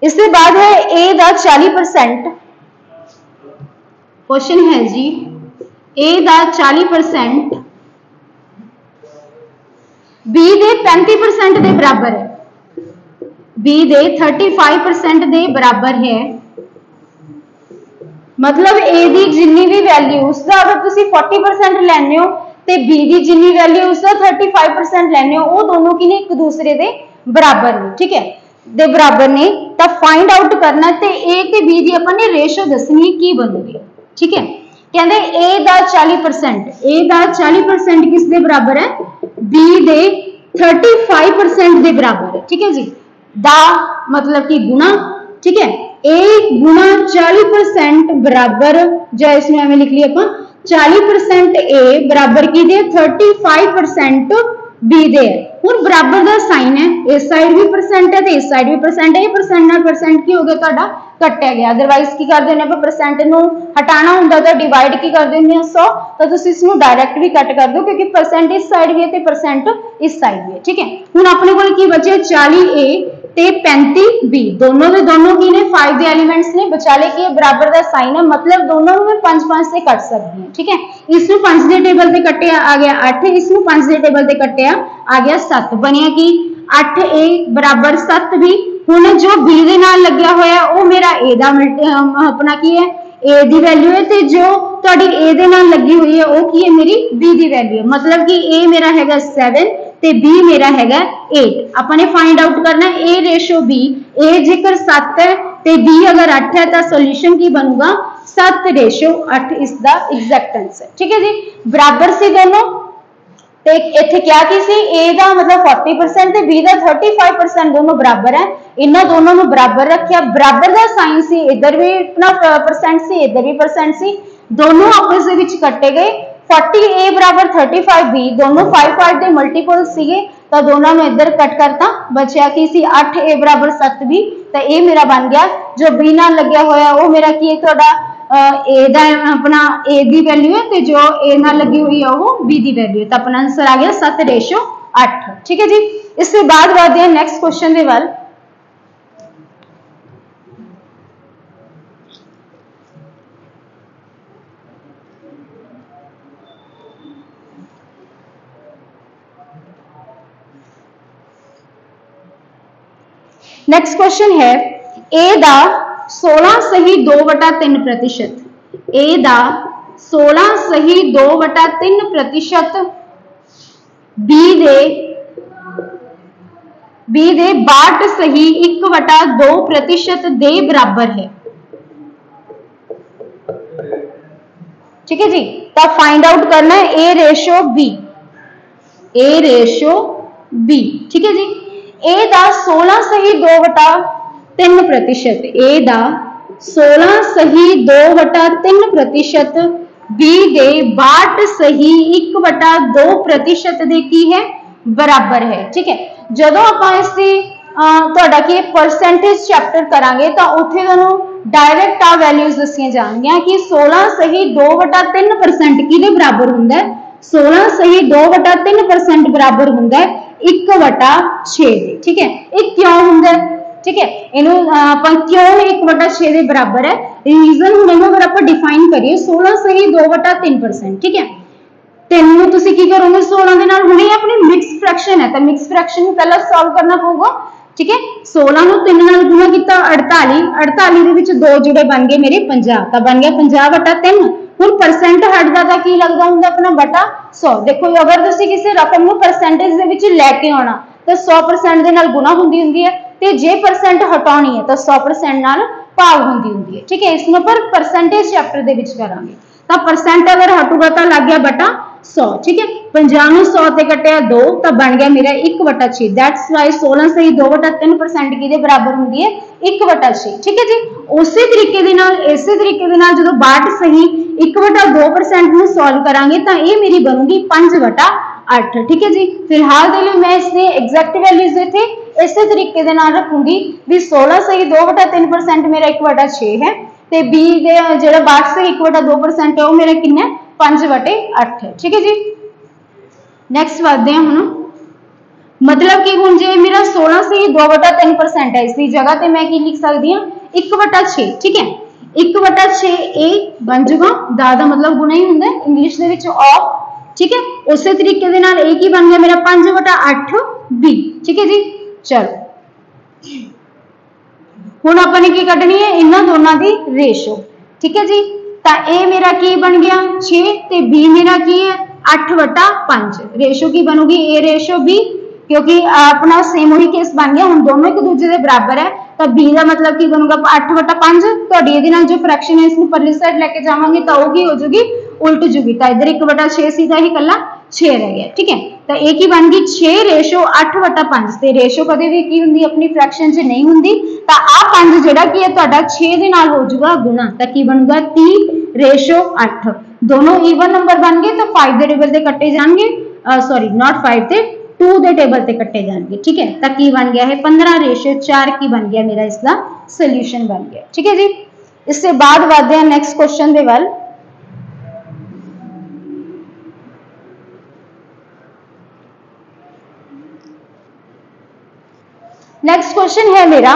इसके बाद है ए दा 40%। क्वेश्चन है जी ए दा 40% बी दे 35% दे बराबर है, बी दे 35% दे बराबर है। मतलब ए दी जिन्नी भी वैल्यू उसका अगर तुसी 40% लेने हो ते बी दी जिन्नी वैल्यू उसका 35% लेने हो, वो दोनों की ने एक दूसरे दे बराबर ने। ठीक है, दे बराबर ने तो फाइंड आउट करना ते ए ते बी दी अपन ने रेशो दसनी की बनूगी। ठीक है, कहते ए दा 40%, ए दा 40% किस दे बराबर है, बी दे 35% दे बराबर है। ठीक है जी, दा मतलब कि गुना। ठीक है, ए गुना 40% बराबर जो इसमें हमें लिख लिया अपन 40% ए बराबर की दे 35% बी दे। हुण बराबर दा साइन है, इस साइड भी परसेंट है तो इस साइड भी परसेंट है, ये परसेंट नाल परसेंट की हो गया तुहाडा कट्टिया गया। अदरवाइज की कर देने पर परसेंट नूं हटाना हुंदा तो डिवाइड की कर देने 100, तो तुसीं इसनूं डायरेक्ट भी कट कर दो क्योंकि परसेंट इस साइड भी है तो परसेंट इस साइड भी है। ठीक है, हुण अपने कोल की बचे 40 ए ते 35 बी, दोनों दे दोनों की ने 5 दे एलिमेंट्स ने बचाले की बराबर दा साइन है, मतलब दोनों में 5-5 से कट सकती है। ठीक है, इसनूं 5 दे टेबल ते कट्टिया आ गया 8, इसनूं 5 दे टेबल ते कट्टिया आ गया 7, बनिया कि 8a बराबर 7 बी। हुण जो बी दे नाल लग्या होया वो मेरा ए दा अपना की है ए दी वैल्यू है, ते जो तुहाडी ए दे नाल लगी हुई है वो की है मेरी बी दी वैल्यू है। मतलब कि ए मेरा हैगा 7 ते बी मेरा हैगा 8। अपने फाइंड आउट करना ए रेशो बी, ए जेकर 7 है ते बी अगर 8 है तो सॉल्यूशन की बनूगा 7 रेशो 8 इस दा एग्जैक्ट आंसर। ठीक है जी, बराबर से दोनों ते इत्थे क्या की सी ए दा मतलब 40% ते बी दा 35% दोनों बराबर है, इन्हां दोनों नूं बराबर रखिया, बराबर दा साइन सी, इधर भी इतना परसेंट सी इधर भी परसेंट सी, दोनों आपस दे विच कट्टे गए। 40a बराबर 35b, दोनों 5 दे मल्टीपल सीगे तो दोनों ने इधर कट करता, बचा की सी 8a बराबर 7b, तो ए मेरा बन गया जो b नाल लग्या होया वो मेरा की है तुहाडा ए दा अपना ए दी वैल्यू है तो जो ए नाल लगी हुई है वो बी दी वैल्यू है, तो अपना आंसर आ गया 7 रेशो 8। ठीक है जी, इसके बाद बढ़ते हैं नेक्स्ट क्वेश्चन दे वाल। नेक्स्ट क्वेश्चन है ए दा 16 सही 2/3%, ए दा 16 सही 2/3% बी दे 62 सही 1/2% दे बराबर है। ठीक है जी, तो फाइंड आउट करना है ए रेशो बी, ए रेशो बी। ठीक है जी, ए दा 16 सही 2/3%, ए दा 16 सही 2/3% बी दे 62 सही 1/2% दे की है बराबर है। ठीक है, जदों आपां इसकी तुहाडा की परसेंटेज चैप्टर करांगे तो उत्थे तुहानूं डायरेक्ट आ वैल्यूज दसियां जाणगियां कि 16 सही 2/3% किहदे बराबर हुंदा है, 16 सही 2/3% बराबर हुंदा है 1/6 दे। ठीक है, ये क्यों हुंदा है, ठीक है, इनू अपन क्यों 1/6 दे बराबर है, रीजन हुण इनू अगर अपन डिफाइन करिए 16 सही 2/3%। ठीक है, 3 ਨੂੰ ਤੁਸੀਂ ਕੀ ਕਰੋਗੇ 16 ਦੇ ਨਾਲ। ਹੁਣ ਇਹ ਆਪਣੀ ਮਿਕਸ ਫ੍ਰੈਕਸ਼ਨ ਹੈ ਤਾਂ ਮਿਕਸ ਫ੍ਰੈਕਸ਼ਨ ਨੂੰ ਪਹਿਲਾਂ ਸੋਲਵ ਕਰਨਾ ਪਊਗਾ। ठीक है 16 ਨੂੰ 3 ਨਾਲ ਗੁਣਾ ਕੀਤਾ 48 48 ਦੇ ਵਿੱਚ 2 ਜੁੜੇ ਬਣ ਗਏ ਮੇਰੇ 50 ਤਾਂ ਬਣ ਗਿਆ 50/3। ਹੁਣ ਪਰਸੈਂਟ ਹਟਦਾ ਤਾਂ ਕੀ ਲੱਗਦਾ ਹੁੰਦਾ ਆਪਣਾ ਬਟਾ 100। ਦੇਖੋ ਅਗਰ ਤੁਸੀਂ ਕਿਸੇ ਰਕਮ ਨੂੰ ਪਰਸੈਂਟੇਜ ਦੇ ਵਿੱਚ ਲੈ ਕੇ ਆਉਣਾ ਤਾਂ 100% ਦੇ ਨਾਲ ਗੁਣਾ ਹੁੰਦੀ ਹੈ ਤੇ ਜੇ ਪਰਸੈਂਟ ਹਟਾਉਣੀ ਹੈ ਤਾਂ 100% ਨਾਲ ਭਾਗ ਹੁੰਦੀ ਹੈ। ਠੀਕ ਹੈ ਇਸ ਨੂੰ ਆਪਾਂ ਪਰਸੈਂਟੇਜ ਚੈਪਟਰ ਦੇ ਵਿੱਚ ਕਰਾਂਗੇ। ਤਾਂ ਪਰਸੈਂਟ ਅਗਰ ਹਟੂਗਾ ਤਾਂ ਲੱਗ ਗਿਆ ਬਟਾ 100। ठीक है 50 ਨੂੰ 100 ਤੇ ਕੱਟਿਆ 2 ਤਾਂ ਬਣ ਗਿਆ ਮੇਰਾ 1/6। दैट्स वाई 16 ਸਹੀ 2/3% ਕਿਹਦੇ ਬਰਾਬਰ ਹੁੰਦੀ ਹੈ 1/6। ਠੀਕ ਹੈ ਜੀ ਇਸੇ ਤਰੀਕੇ ਦੇ ਨਾਲ ਜਦੋਂ 62 ਸਹੀ 1/2% ਨੂੰ ਸੋਲਵ ਕਰਾਂਗੇ ਤਾਂ ਇਹ ਮੇਰੀ ਬਣੂਗੀ 5/8। ਠੀਕ ਹੈ ਜੀ ਫਿਲਹਾਲ ਦੇ ਲਈ ਮੈਂ ਇਸਨੇ ਐਗਜ਼ੈਕਟ ਵੈਲਿਊਜ਼ ਇੱਥੇ ਇਸੇ ਤਰੀਕੇ ਦੇ ਨਾਲ ਰੱਖੂੰਗੀ ਵੀ 16 ਸਹੀ 2/3% ਮੇਰਾ 1/6 ਹੈ ਤੇ b ਦੇ ਜਿਹੜਾ 62 ਸਹੀ 1/2% ਹੈ ਉਹ ਮੇਰਾ ਕਿੰਨਾ 5/8 है। ठीक है जी नैक्सट बढ़ते हैं हम मतलब कि हुण जे मेरा 16 से 2/3% है इसकी जगह ते मैं की लिख सकती हूँ 1/6। ठीक है 1/6 ए बन जूगा दा मतलब गुना ही होंगे इंग्लिश दे विच ऑफ। ठीक है उस तरीके दे नाल ए की बन गया मेरा 5/8 बी। ठीक है जी चलो हुण आपां ने की कढनी है इन्हां दोनों की रेशो। ठीक है जी ਤਾਂ ਇਹ ਮੇਰਾ ਕੀ ਬਣ ਗਿਆ 6 ਤੇ b ਮੇਰਾ ਕੀ ਹੈ 8/5। ਰੇਸ਼ੋ ਕੀ ਬਣੂਗੀ a ਰੇਸ਼ੋ b क्योंकि अपना सेम वही केस बन गया। हम दोनों एक दूसरे के बराबर है तो b का मतलब की बनूगा 8/5। ਤੁਹਾਡੀ ਇਹਦੇ ਨਾਲ जो फ्रैक्शन है इसको परली साइड लेके जावांगे तो वो की हो जाएगी उल्ट जूगी तो इधर 1/6 सीधा ही कला 6 रह गया। ठीक है तो ये की बन गई 6 रेशो 8/5 ਤੇ रेशो कदे भी की हुंदी अपनी फ्रैक्शन च नहीं हुंदी ਤਾਂ ਆ 5 ਜਿਹੜਾ ਕੀ ਹੈ ਤੁਹਾਡਾ 6 ਦੇ ਨਾਲ ਹੋ ਜਾਊਗਾ ਗੁਣਾ ਤਾਂ ਕੀ ਬਣੂਗਾ 30/8। दोनों ਈਵਨ ਨੰਬਰ ਬਣ ਗਏ ਤਾਂ 5 ਦੇ ਟੇਬਲ ਤੇ ਕੱਟੇ ਜਾਣਗੇ सॉरी नॉट 5 ਤੇ 2 ਦੇ ਟੇਬਲ ਤੇ ਕੱਟੇ ਜਾਣਗੇ। ठीक है ਤਾਂ ਕੀ ਬਣ ਗਿਆ ਹੈ 15/4 ਕੀ ਬਣ ਗਿਆ ਮੇਰਾ ਇਸ ਦਾ ਸੋਲੂਸ਼ਨ ਬਣ ਗਿਆ। ठीक है जी इससे बाद बढ़ते हैं नेक्स्ट क्वेश्चन ਦੇ ਵੱਲ। नेक्स्ट क्वेश्चन है मेरा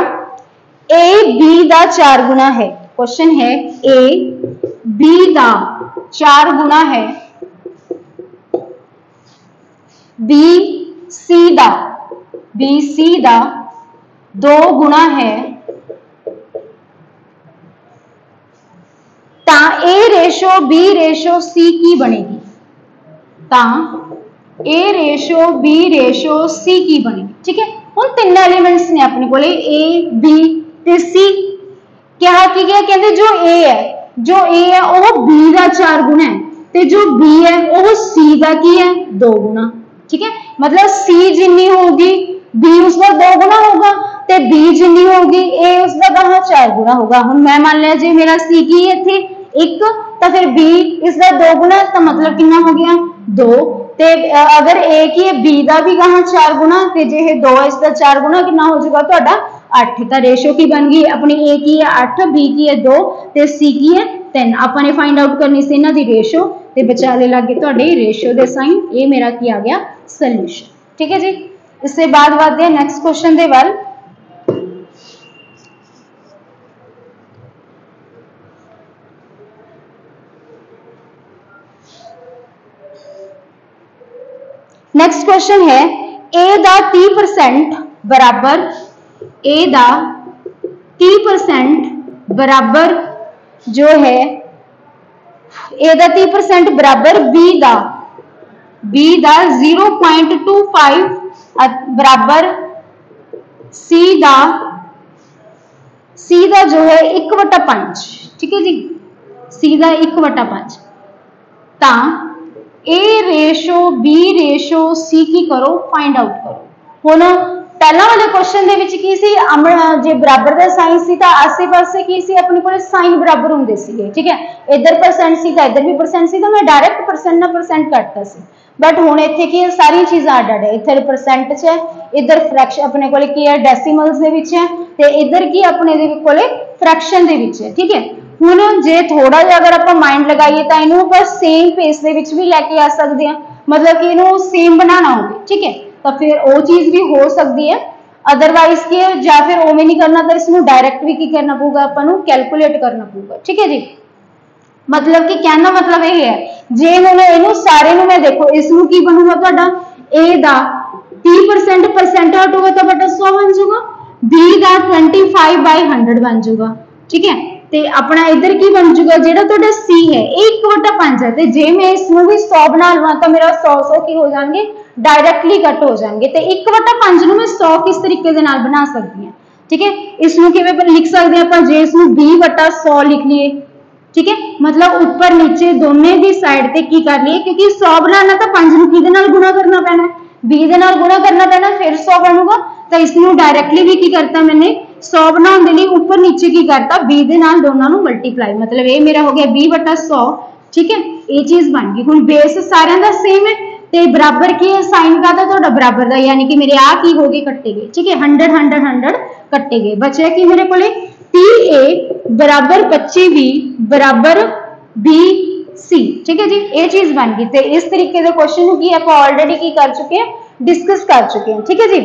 ए बी दा 4 गुना है। क्वेश्चन है ए बी दा 4 गुना है बी सी दा 2 गुना है ता ए रेशो बी रेशो सी की बनेगी ता ए रेशो बी रेशो सी की बनेगी। ठीक है ਹੁਣ ਤਿੰਨ ਐਲੀਮੈਂਟਸ ਨੇ ਆਪਣੇ ਕੋਲੇ A B ਤੇ C। ਕਿਹਾ ਕੀ ਗਿਆ ਕਹਿੰਦੇ ਜੋ A ਹੈ ਉਹ B ਦਾ 4 ਗੁਣਾ ਹੈ ਤੇ ਜੋ B ਹੈ ਉਹ C ਦਾ ਕੀ ਹੈ 2 ਗੁਣਾ। ठीक है मतलब C जिन्नी होगी B उसका 2 गुना होगा ਤੇ B जिन्नी होगी A उसका कहाँ 4 गुना होगा। ਹੁਣ मैं मान लिया जी मेरा C की ਇੱਥੇ 1 ਤਾਂ ਫਿਰ B इसका 2 गुना ਤਾਂ मतलब कितना हो गया 2 ਤੇ अगर A की है B ਦਾ भी कहाँ 4 गुना ਤੇ ਜੇ ਇਹ 2 है इसका 4 गुना कितना हो जाएगा ਤੁਹਾਡਾ 8। ਤਾਂ रेशो की बन गई अपनी A की है 8 B की है 2 ਤੇ C की है 3। ਆਪਾਂ ਨੇ फाइंड आउट करनी ਸੀ ਇਹਨਾਂ ਦੀ रेशो ਤੇ ਵਿਚਾਲੇ ਲੱਗੇ ਤੁਹਾਡੇ रेशो ਦੇ साइन ਇਹ मेरा ਕੀ आ गया सॉल्यूशन। ठीक है जी इससे बाद बढ़ते हैं नेक्स्ट क्वेश्चन ਦੇ ਵੱਲ। नेक्स्ट क्वेश्चन है A दा 30% बराबर A दा 30% बराबर जो है A दा 30% बराबर B दा 0.25 बराबर C दा जो है 1/5। ठीक है जी C दा 1/5 ता A ratio B ratio C की करो फाइंड आउट करो। हुण पहला वाले क्वेश्चन दे विच की सी जे बराबर दा साइन सी तां आसे पासे की सी अपने कोले साइन बराबर हुंदे सीगे। ठीक है इधर परसेंट सी तां इधर भी परसेंट सी तां मैं डायरेक्ट परसेंट ना परसेंट कटता सी बट हुण इत्थे की सारी चीज़ां अड है। इधर परसेंट च है इधर फ्रैक्शन अपने कोले की है डेसिमल्स दे विच है ते इधर की अपने दे कोले फ्रैक्शन दे विच है। ठीक है ਹੁਣ ਜੇ ਥੋੜਾ ਜਿਹਾ ਅਗਰ ਆਪਾਂ ਮਾਈਂਡ ਲਗਾਈਏ ਤਾਂ ਇਹਨੂੰ ਆਪਾਂ ਸੇਮ ਪੇਸ ਦੇ ਵਿੱਚ ਵੀ ਲੈ ਕੇ ਆ ਸਕਦੇ ਹਾਂ मतलब कि ਇਹਨੂੰ ਸੇਮ ਬਣਾਉਣਾ ਹੋਵੇ। ठीक है ਤਾਂ ਫਿਰ ਉਹ ਚੀਜ਼ ਵੀ ਹੋ ਸਕਦੀ ਹੈ अदरवाइज कि ਜਾਂ ਫਿਰ ਉਵੇਂ ਨਹੀਂ ਕਰਨਾ ਤਾਂ ਇਸ ਨੂੰ ਡਾਇਰੈਕਟ ਵੀ ਕੀ ਕਰਨਾ ਪਊਗਾ ਆਪਾਂ ਨੂੰ ਕੈਲਕੂਲੇਟ ਕਰਨਾ ਪਊਗਾ। ठीक है जी मतलब कि कहना मतलब ये है जे हुण इहनूं सारे नूं मैं देखो इसनूं की बनूगा तुहाडा ए दा 30% परसेंट हटूगा तो बटा 100 बन जाऊगा, बी दा 25/100 बन जाऊगा। ठीक है, ते अपना इधर की बन जाऊगा जेड़ा तुहाडा सी है 1/5 है, ते जे मैं इसनूं भी 100 बना लवां तो मेरा 100 की हो जाएंगे डायरैक्टली कट हो जाएंगे, ते 1/5 नूं मैं 100 किस तरीके दे नाल बना सकदी हां। ठीक है, इसनूं किवें लिख सकदे आपां, जे इसनूं 20/100 लिख लीए। ठीक है, मतलब ऊपर नीचे दोनों की साइड ते की कर लिए, क्योंकि 100 बनाना तो 5 नूं किहदे नाल गुणा करना पैना, 20 दे नाल गुणा करना पैना, फिर 100 बनूगा। तो इसनूं डायरैक्टली भी की करता मैंने 100 बनाने के लिए ऊपर नीचे की करता 20 दे नाल दोनों नूं मल्टीप्लाई, मतलब ये मेरा हो गया 20/100। ठीक है, ये चीज बन गई। हुण बेस सारियां दा सेम है ते बराबर की है, साइन का तो बराबर दा, यानी कि मेरे आ की हो गए कट्टे गए। ठीक है, 100 100 100 कट्टे गए, बचे कि मेरे को 30A बराबर 25B बराबर BC। ठीक है जी, ये चीज बन गई। तो इस तरीके के क्वेश्चन की आप ऑलरेडी की कर चुके हैं, डिस्कस कर चुके हैं। ठीक है जी,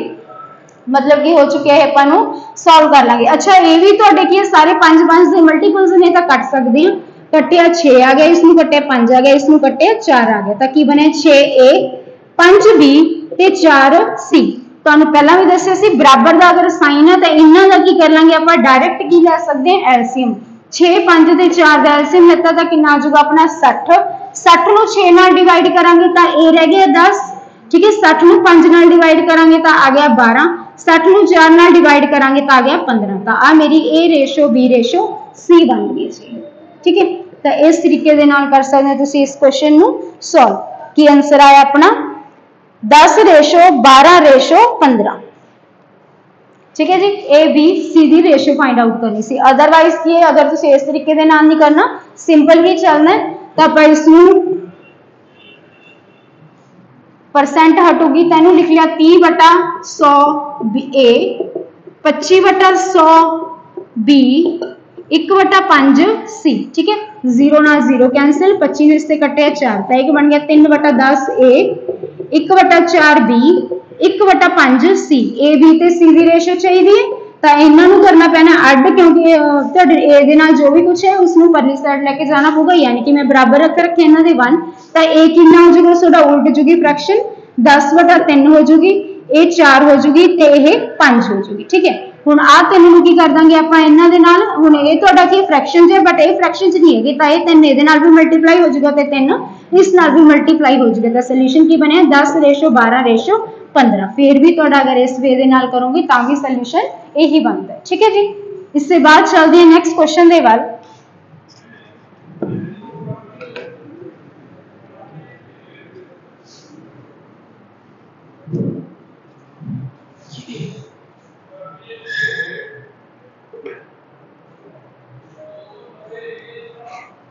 मतलब कि हो चुके हैं अपन सॉल्व कर लांगे। अच्छा, ये भी तो की सारे 5 के मल्टीपल्स ने तो कट सकते हैं, कटिया 6 आ गया, इसमें कटिया 5 आ गया, इसमें कटिया 4 आ गया, तो की बने 6A 5B ते 4C। तुहानू पहला भी दस्सिया सी बराबर का अगर साइन है तो इन्हां दा की कर लांगे आप डायरैक्ट की लै सकते हैं एलसीएम। 6 5 ते 4 का एलसीएम लेता तो कितना आ जाऊगा अपना 60। 60 नूं 6 नाल डिवाइड करांगे तो ए रह गया 10। ठीक है, 60 नूं 5 नाल डिवाइड करांगे तो आ गया 12। 60 नूं 4 नाल डिवाइड करांगे तो आ गया 15। तो आ मेरी ए रेशो बी रेशो सी बन गई जी। ठीक है, तो इस तरीके दे नाल कर सकते हैं तुसीं इस क्वेश्चन नूं सॉल्व। की आंसर आया अपना 10/12/15। ठीक है जी, ए बी सी दी रेशो फाइंड आउट करनी सी। अदरवाइज की अगर तुम इस तरीके के नाल नहीं करना, सिंपल ही चलना है, तो आप इसनूं परसेंट हटूगी तेनू लिख लिया 30/100 ए, 25/100 बी, 1/5 सी। ठीक है, 0 ना 0 कैंसिल, 25 ने इससे कटे 4, तो एक बन गया 3/10 ए, 1/4 बी, 1/5 सी। ए बी ते सी दी रेशो चाहिए, तो इन्हों करना पैना अड, क्योंकि ए दे नाल जो भी कुछ है उसनों परली साइड लेके जाना पऊगा, यानी कि मैं बराबर रख रखे इन्हों दे 1, तो ए कितना हो जाएगा थोड़ा उल्ट जूगी फ्रैक्शन, 10/3 हो जूगी, ए 4 हो जूगी, ते ये 5 हो जूगी। ठीक है, हुण आ 3 नूं की कर दांगे आपां इन्हां दे नाल। हुण ये तुहाडा की फ्रैक्शन च है, बट ये फ्रैक्शन च नहीं है, तो ये 3 इहदे नाल भी मल्टीप्लाई हो जाएगा, तो 3 इस नाल भी मल्टीप्लाई हो जाएगा। तो सोल्यूशन की बने 10/12/15। फिर भी तुहाडा अगर इस वे दे नाल करोगे तां भी सोल्यूशन यही बनता है। ठीक है जी, इससे बाद चलते हैं नैक्सट क्वेश्चन दे वाल।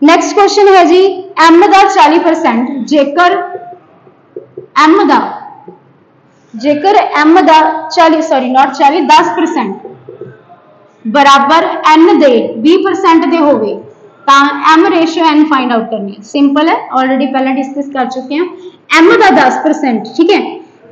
नैक्सट क्वेश्चन है जी, एम का 40% जेकर एम का 10% बराबर एन दे 20% दे होवे तां M ratio N find out करनी है। सिंपल है, ऑलरेडी पहले डिस्कस कर चुके हैं। एम का 10%, ठीक है,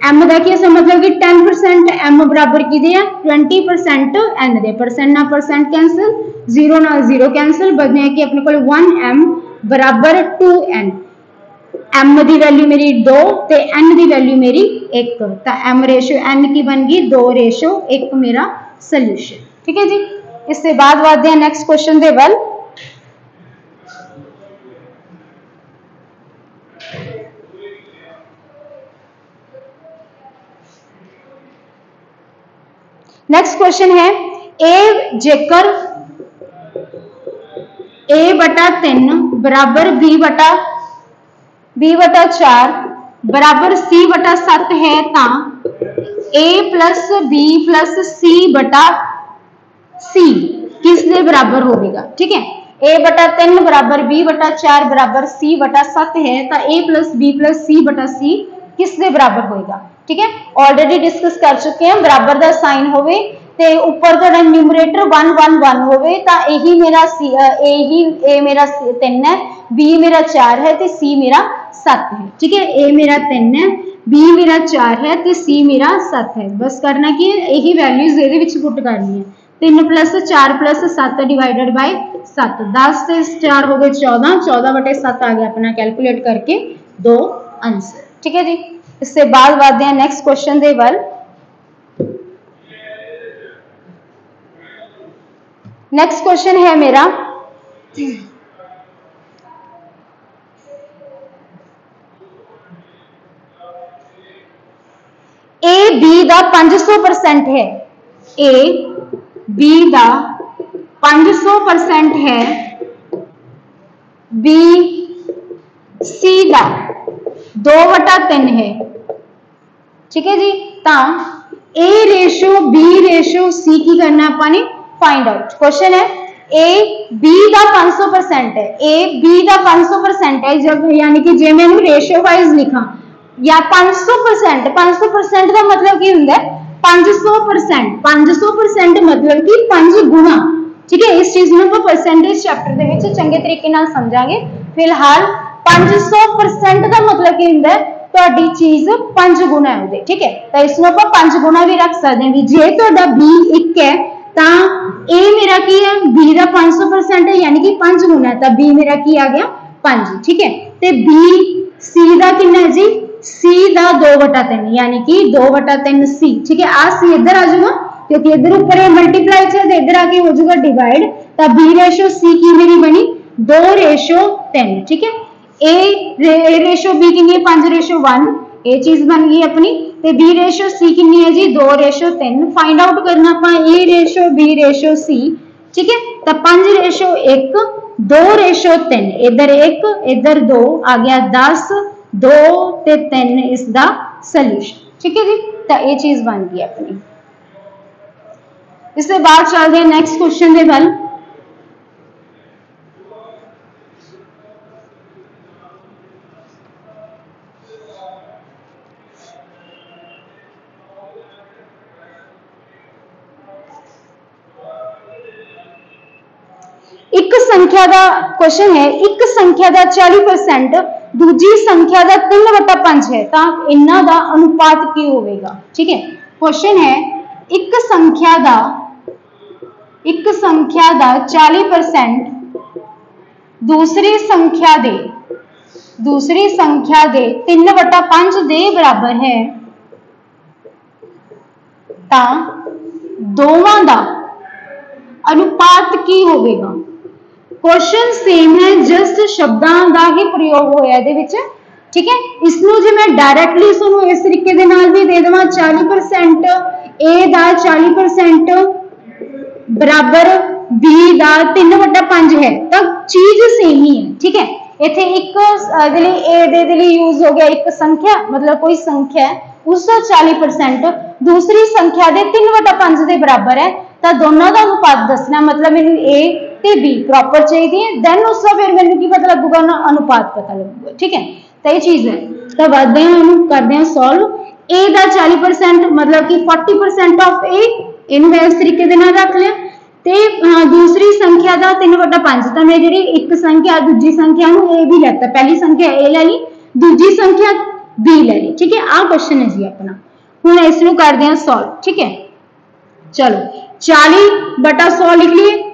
एम का की मतलब कि 10% एम बराबर की 20% एन दे, परसेंट ना परसेंट कैंसिल, 0 ना 0 कैंसिल, बने कि अपने को 1m बराबर 2n। एम की वैल्यू मेरी 2 ते एन की वैल्यू मेरी 1, तो एम रेशो एन की बन गई 2:1 मेरा सोल्यूशन। ठीक है जी, इससे बाद बढ़ते हैं नेक्स्ट क्वेश्चन दे वाल। नेक्स्ट क्वेश्चन है, ए जेकर a/3 बराबर b/4 बराबर c/7 है, ता a + b + c/c किस दे बराबर होगा। ठीक है, a/3 बराबर b/4 बराबर c/7 है, तो a + b + c/c किस दे बराबर होगा। ठीक है, ऑलरेडी डिस्कस कर चुके हैं। बराबर का साइन होवे ते ऊपर थोड़ा न्यूमरेटर 1 1 1 होवे, तो यही मेरा सी ए मेरा 3 है, बी मेरा 4 है, तो सी मेरा 7 है। ठीक है, ए मेरा 3 है, बी मेरा 4 है, तो सी मेरा 7 है। बस करना कि यही वैल्यूज ये पुट करनी है, 3 प्लस 4 प्लस 7 डिवाइडेड बाय 7, 10 से 4 हो गए 14, 14/7 आ गया अपना कैलकुलेट करके 2 आंसर। ठीक है जी। इससे बाद बढ़ते हैं नेक्स्ट क्वेश्चन दे वल। नेक्स्ट क्वेश्चन है मेरा ए बी दा 500% है, ए बी दा 500% है, बी सी दा 2/3 है। ठीक है जी। तो ए रेशो बी रेशो सी की करना अपने फाइंड आउट। क्वेश्चन है ए बी दा 500% है, ए बी दा 500% है, जब यानी कि जे मैं रेशो वाइज लिखा या 500%, 500% का मतलब की होंगे 500%, 500% मतलब कि 5 गुना। ठीक है। इस चीज में परसेंटेज चैप्टर दे विच चंगे तरीके नाल समझांगे। फिलहाल 500% का मतलब की होंगे ਤੁਹਾਡੀ चीज 5 गुना है ਉਹਦੇ। ठीक है। तो इसमें आप 5 गुना भी रख सकते हैं। जे ਤੁਹਾਡਾ b 1 है तो a मेरा की है b का 500% है यानी कि 5 गुना है, तो b मेरा की आ गया 5। ठीक है। तो b c का कितना है जी, c का 2/3 यानी कि 2/3 c। ठीक है। आ c इधर आ जाऊगा क्योंकि इधर ऊपर मल्टीप्लाई है, इधर आके हो जाएगा डिवाइड, तो b रेशो c की मेरी बनी 2/3। ठीक है। ए रेशो बी कितनी है 5/1, ये चीज बन गई अपनी। ते बी रेशो सी कितनी है जी 2/3। फाइंड आउट करना अपना ए रेशो बी रेशो सी। ठीक है। तो 5/1, 2/3, इधर 1 इधर 2 आ गया 10, 2 ते 3 इसका सोल्यूशन। ठीक है जी। तो ये चीज बन गई अपनी। इसके बाद चलते हैं नेक्स्ट क्वेश्चन के वल। एक संख्या का क्वेश्चन है, एक संख्या का 40% दूजी संख्या का 3/5 है, तो इन्हां दा अनुपात की होगा। ठीक है। क्वेश्चन है एक संख्या का 40% दूसरी संख्या दे 3/5 दे बराबर है, तो दोवां दा अनुपात की होगा। क्वेश्चन सेम है, जस्ट शब्दां दा ही प्रयोग होया इहदे विच। ठीक है। इसनूं जे मैं डायरेक्टली इस तरीके दे नाल भी दे देवां 40% ए दा 40% बराबर बी दा 3/5 है, तो चीज सेम ही है। ठीक है। इत्थे एक ए दे लिए यूज हो गया एक संख्या, मतलब कोई संख्या है उसका 40% दूसरी संख्या दे 3/5 के बराबर है, तो दोनों का अनुपात दसना, मतलब मैंने ए ते बी प्रॉपर चाहिए, देन उसका फिर मैंने की पता लगेगा ना अनुपात पता लगेगा। ठीक है। तो ये चीज है। तो बढ़ते हैं हम करते हैं सॉल्व। ए का 40% मतलब कि 40% ऑफ ए, इन्हें मैं इस तरीके के नाल रख लिया। ते दूसरी संख्या का 3/5, तो मैं जी एक संख्या दूजी संख्या ए भी लेता, पहली संख्या ए ले ली, दूजी संख्या बी ले ली। ठीक है। आ क्वेश्चन है जी अपना। हुण इसनूं करते हैं सॉल्व। ठीक है। चलो 40/100 लिख लिए,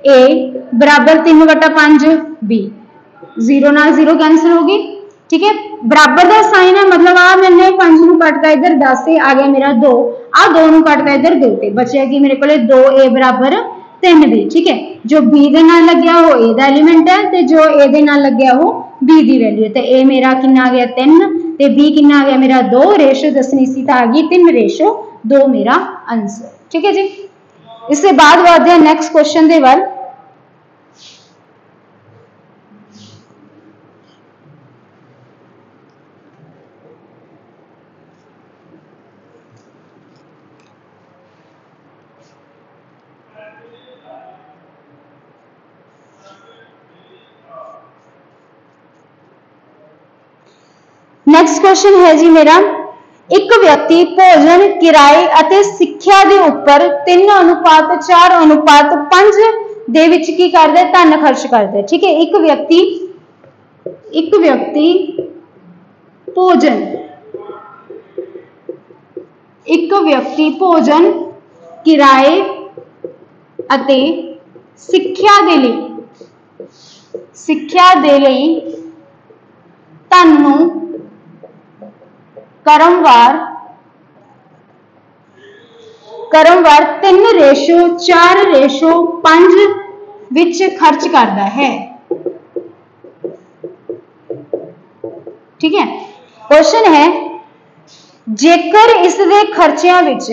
ए बराबर 3/5 बी, 0 नाल 0 कैंसिल होगी। ठीक है। बराबर का साइन है, मतलब आ मैंने 5 नूं कटता इधर 10 से आ गया मेरा 2, आ 2 नूं कटता इधर 2 ते बचा कि मेरे को 2a बराबर 3b। ठीक है। जो b दे नाल लग्या वो a दा एलिमेंट है, ते जो a दे नाल लग्या वो b दी वैल्यू है। तो a मेरा कितना आ गया 3 ते b कितना आ गया मेरा 2, रेशो दसनी सी तो आ गई 3/2 मेरा आंसर। ठीक है जी। इसके बाद बढ़ते हैं नेक्स्ट क्वेश्चन दे वल। नेक्स्ट क्वेश्चन है जी मेरा, एक व्यक्ति भोजन किराए अते सिक्ख्या दे उपर 3:4:5 दे विच की करदा है, धन खर्च करदा है। ठीक है। एक व्यक्ति भोजन किराए ਅਤੇ ਸਿੱਖਿਆ ਦੇ ਲਈ ਧਨ ਨੂੰ ਕਰਮਵਾਰ 3:4:5 ਵਿੱਚ ਖਰਚ ਕਰਦਾ ਹੈ। ठीक है, क्वेश्चन है जेकर इस दे खर्चियां विच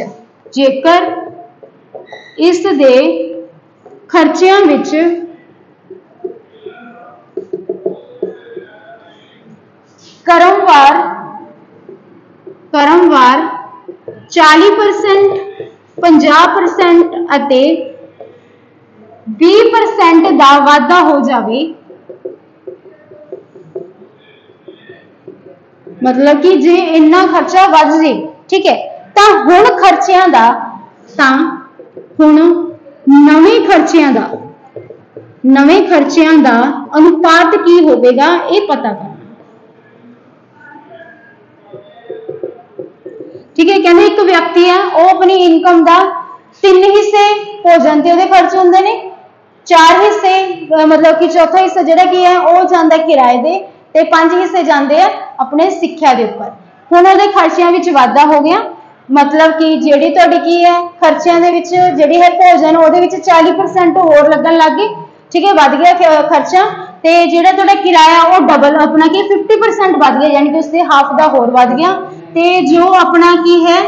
क्रमवार 40%, 50% ਅਤੇ 20% ਦਾ ਵਾਧਾ ਹੋ ਜਾਵੇ, मतलब कि जे इन्ना खर्चा वध जे, ठीक है, तो हुण खर्चियां दा नवे खर्चियां दा अनुपात की होवेगा ये पता करना। ठीक है, कहते एक व्यक्ति है वो अपनी इनकम का 3 हिस्से भोजन ते उहदे खर्च हुंदे ने, 4 हिस्से मतलब कि चौथा हिस्सा जिहड़ा की है वो जांदा किराए दे ते 5 हिस्से जाते हैं अपने सिक्ख्या के उपर। हुण उहदे खर्चियां विच वाधा हो गया, मतलब कि जिहड़ी तुहाडी की है खर्चियां दे विच जिहड़ी है भोजन उहदे विच 40% होर लगन लग गए। ठीक है, वध गया खर्चा ते जिहड़ा तुहाडा किराया वो डबल अपना कि 50% वध गया, यानी कि उससे हाफ दा होर वध गया। ते जो अपना की है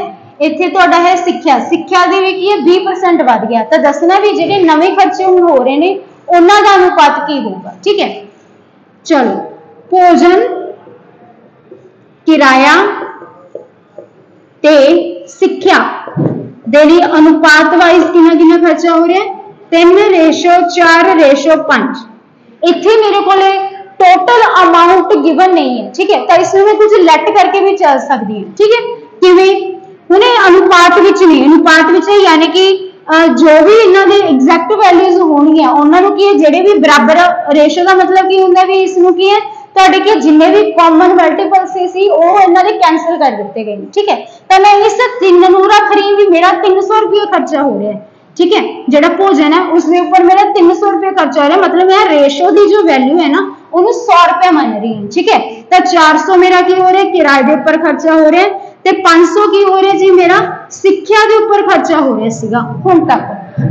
इत्थे तुहाडा है सिक्ख्या दे विच की है 20% वध गया। तो दसना भी जिहड़े नवे खर्चे हुण हो रहे ने उन्हां दा अनुपात की होगा। ठीक है, चलो भोजन, किराया ते सिक्ख्या दे लई अनुपात वाइज कितना खर्चा हो रहा है 3:4:5। इत्थे मेरे को टोटल अमाउंट गिवन नहीं है। ठीक है, तो इसमें मैं कुछ लेट करके भी चल सकती हूँ। ठीक है, किवें हुणे अनुपात विच नहीं, यानी कि जो भी इन्हां दे एग्जैक्ट वैल्यूज होणगीआं उन्हां नूं की जिहड़े भी बराबर रेशो का मतलब की हुंदा भी इसनूं की है तुहाडे के जिन्ने भी कॉमन मल्टीपल्स सी वो इन्हां दे कैंसल कर दिते गए। ठीक है, तो मैं इस 3 नूं रख रही भी मेरा 300 रुपये खर्चा हो रहा है। ठीक है, जिहड़ा भोजन है उसके ऊपर मेरा 300 रुपये खर्चा हो रहा है, मतलब मैं रेशो की जो वैल्यू है ना उन्हें 100 रुपया मान रही हूँ। ठीक है, तो 400 मेरा की हो रहा है किराए के उपर खर्चा हो रहा है, तो 500 की हो रहा जी मेरा सिक्ख्या के उपर खर्चा हो रहा सीगा हुण तक।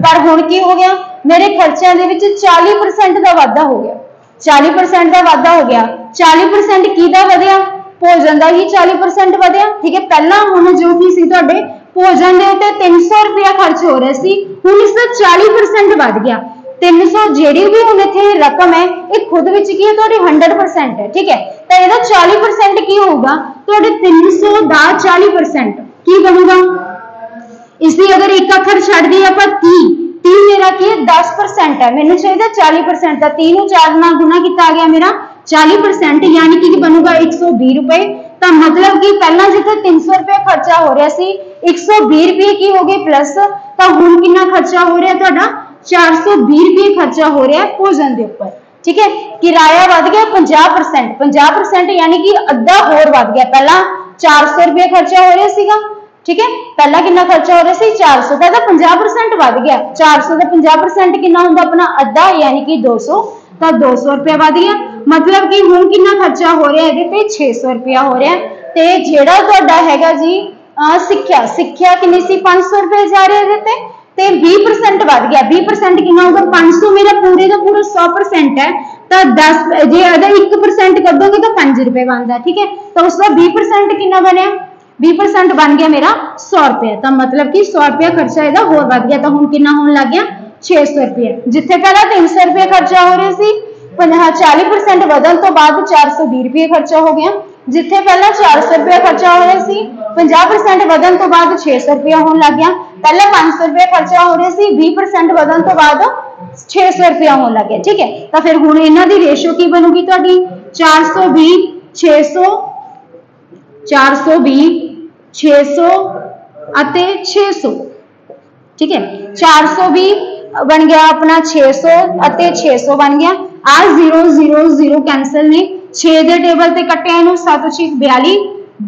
पर हुण की हो गया मेरे खर्चों के विच 40% का वाधा हो गया, 40% का वाधा हो गया। 40% किहदा वधिया? भोजन का ही 40% वधिया। ठीक है, पहला हुण जो कि सी तुहाडे भोजन के उत्ते 300 रुपया खर्च हो रहा सी, हुण इसका 40% वध गया। 300 जिहड़ी भी हुण इत्थे रकम है ये खुद विच की है तुहाडी 100% है। ठीक है, तो इहदा 40% की होगा तुहाडे 300 दा 40% की बनूगा? इसलिए अगर एक अखर छड्ड दी आपां 30 मेरा की है 10% है, मैनूं चाहिए 40% का 30 नूं 4 नाल गुना किया गया मेरा 40%, यानी कि बनूगा 120 रुपए। तो मतलब कि पहला जिथे 300 रुपये खर्चा हो रहा सी 120 रुपये की हो गए प्लस, तो हुण कितना खर्चा हो रहा है तुहाडा 420 रुपये खर्चा हो रहा है भोजन के उपर। ठीक है, किराया वध गया 50%, यानी कि अद्धा होर वध गया। पहला 400 रुपये खर्चा हो रहा सीगा। ठीक है, पहला कितना खर्चा हो रहा सी 400 का 50% वध गया। 400 का 50% कितना होंदा अपना अद्धा, यानी कि 200, तो 200 रुपया वध गया। मतलब कि हुण कितना खर्चा हो रहा है इहदे ते 600 रुपया हो रहा है। ते जिहड़ा तुहाडा हैगा जी सिक्ख्या कितनी सी 500 रुपये जा रहे इहदे ते 20% वध गया। 20% कितना होगा 500 मेरा पूरे का पूरा 100% है, तो 10 जे 1% कर दोगे तो 5 रुपये बनता। ठीक है, तो उसका 20% कितना बनया 20% बन गया मेरा 100 रुपया। तो मतलब कि 100 रुपया खर्चा इहदा होर वध गया, तो हुण कितना होण लग गया 600 रुपये। जिथे पहला 300 रुपये खर्चा हो रहे सी 40% बदल तो बाद 420 रुपये खर्चा हो गया। जिथे पहला 400 रुपया खर्चा हो रहा सी 50% बदल तो बाद 600 रुपया होने लग गया। पहले 500 रुपया खर्चा हो रहा सी 20% बदल तो बाद 600 रुपया होने लग गया। ठीक है, तो फिर हुण इन्हां दी रेशो की बनूगी तुहाडी 420 600 420 600 अते 600। ठीक है, 420 बन गया अपना 600 अते 600 बन गया। आ 0 0 0 कैंसल ने 6 दे टेबल ते कट्टिया इनू 7 6 42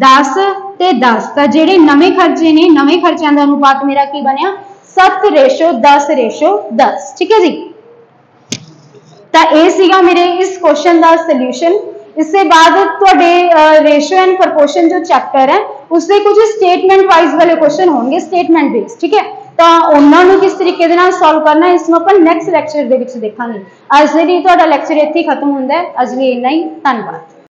10 ते 10। तो जेडे नवे खर्चे ने नवे खर्चों का अनुपात मेरा की बनया 7:10:10, ठीक है जी। तो ये सीगा मेरे इस क्वेश्चन का सोल्यूशन। इसके बाद तुहाडे रेशो एंड प्रपोर्शन जो चैप्टर है उसके कुछ स्टेटमेंट वाइज वाले क्वेश्चन होंगे, स्टेटमेंट बेस्ड, ठीक है। तो उन्होंने किस तरीके सॉल्व करना इसमें अपन नैक्सट लैक्चर के देखा। अज के लिए तुहाडा लैक्चर इत्थे खत्म होंदा है। अज लिए इन्ना ही, धन्यवाद।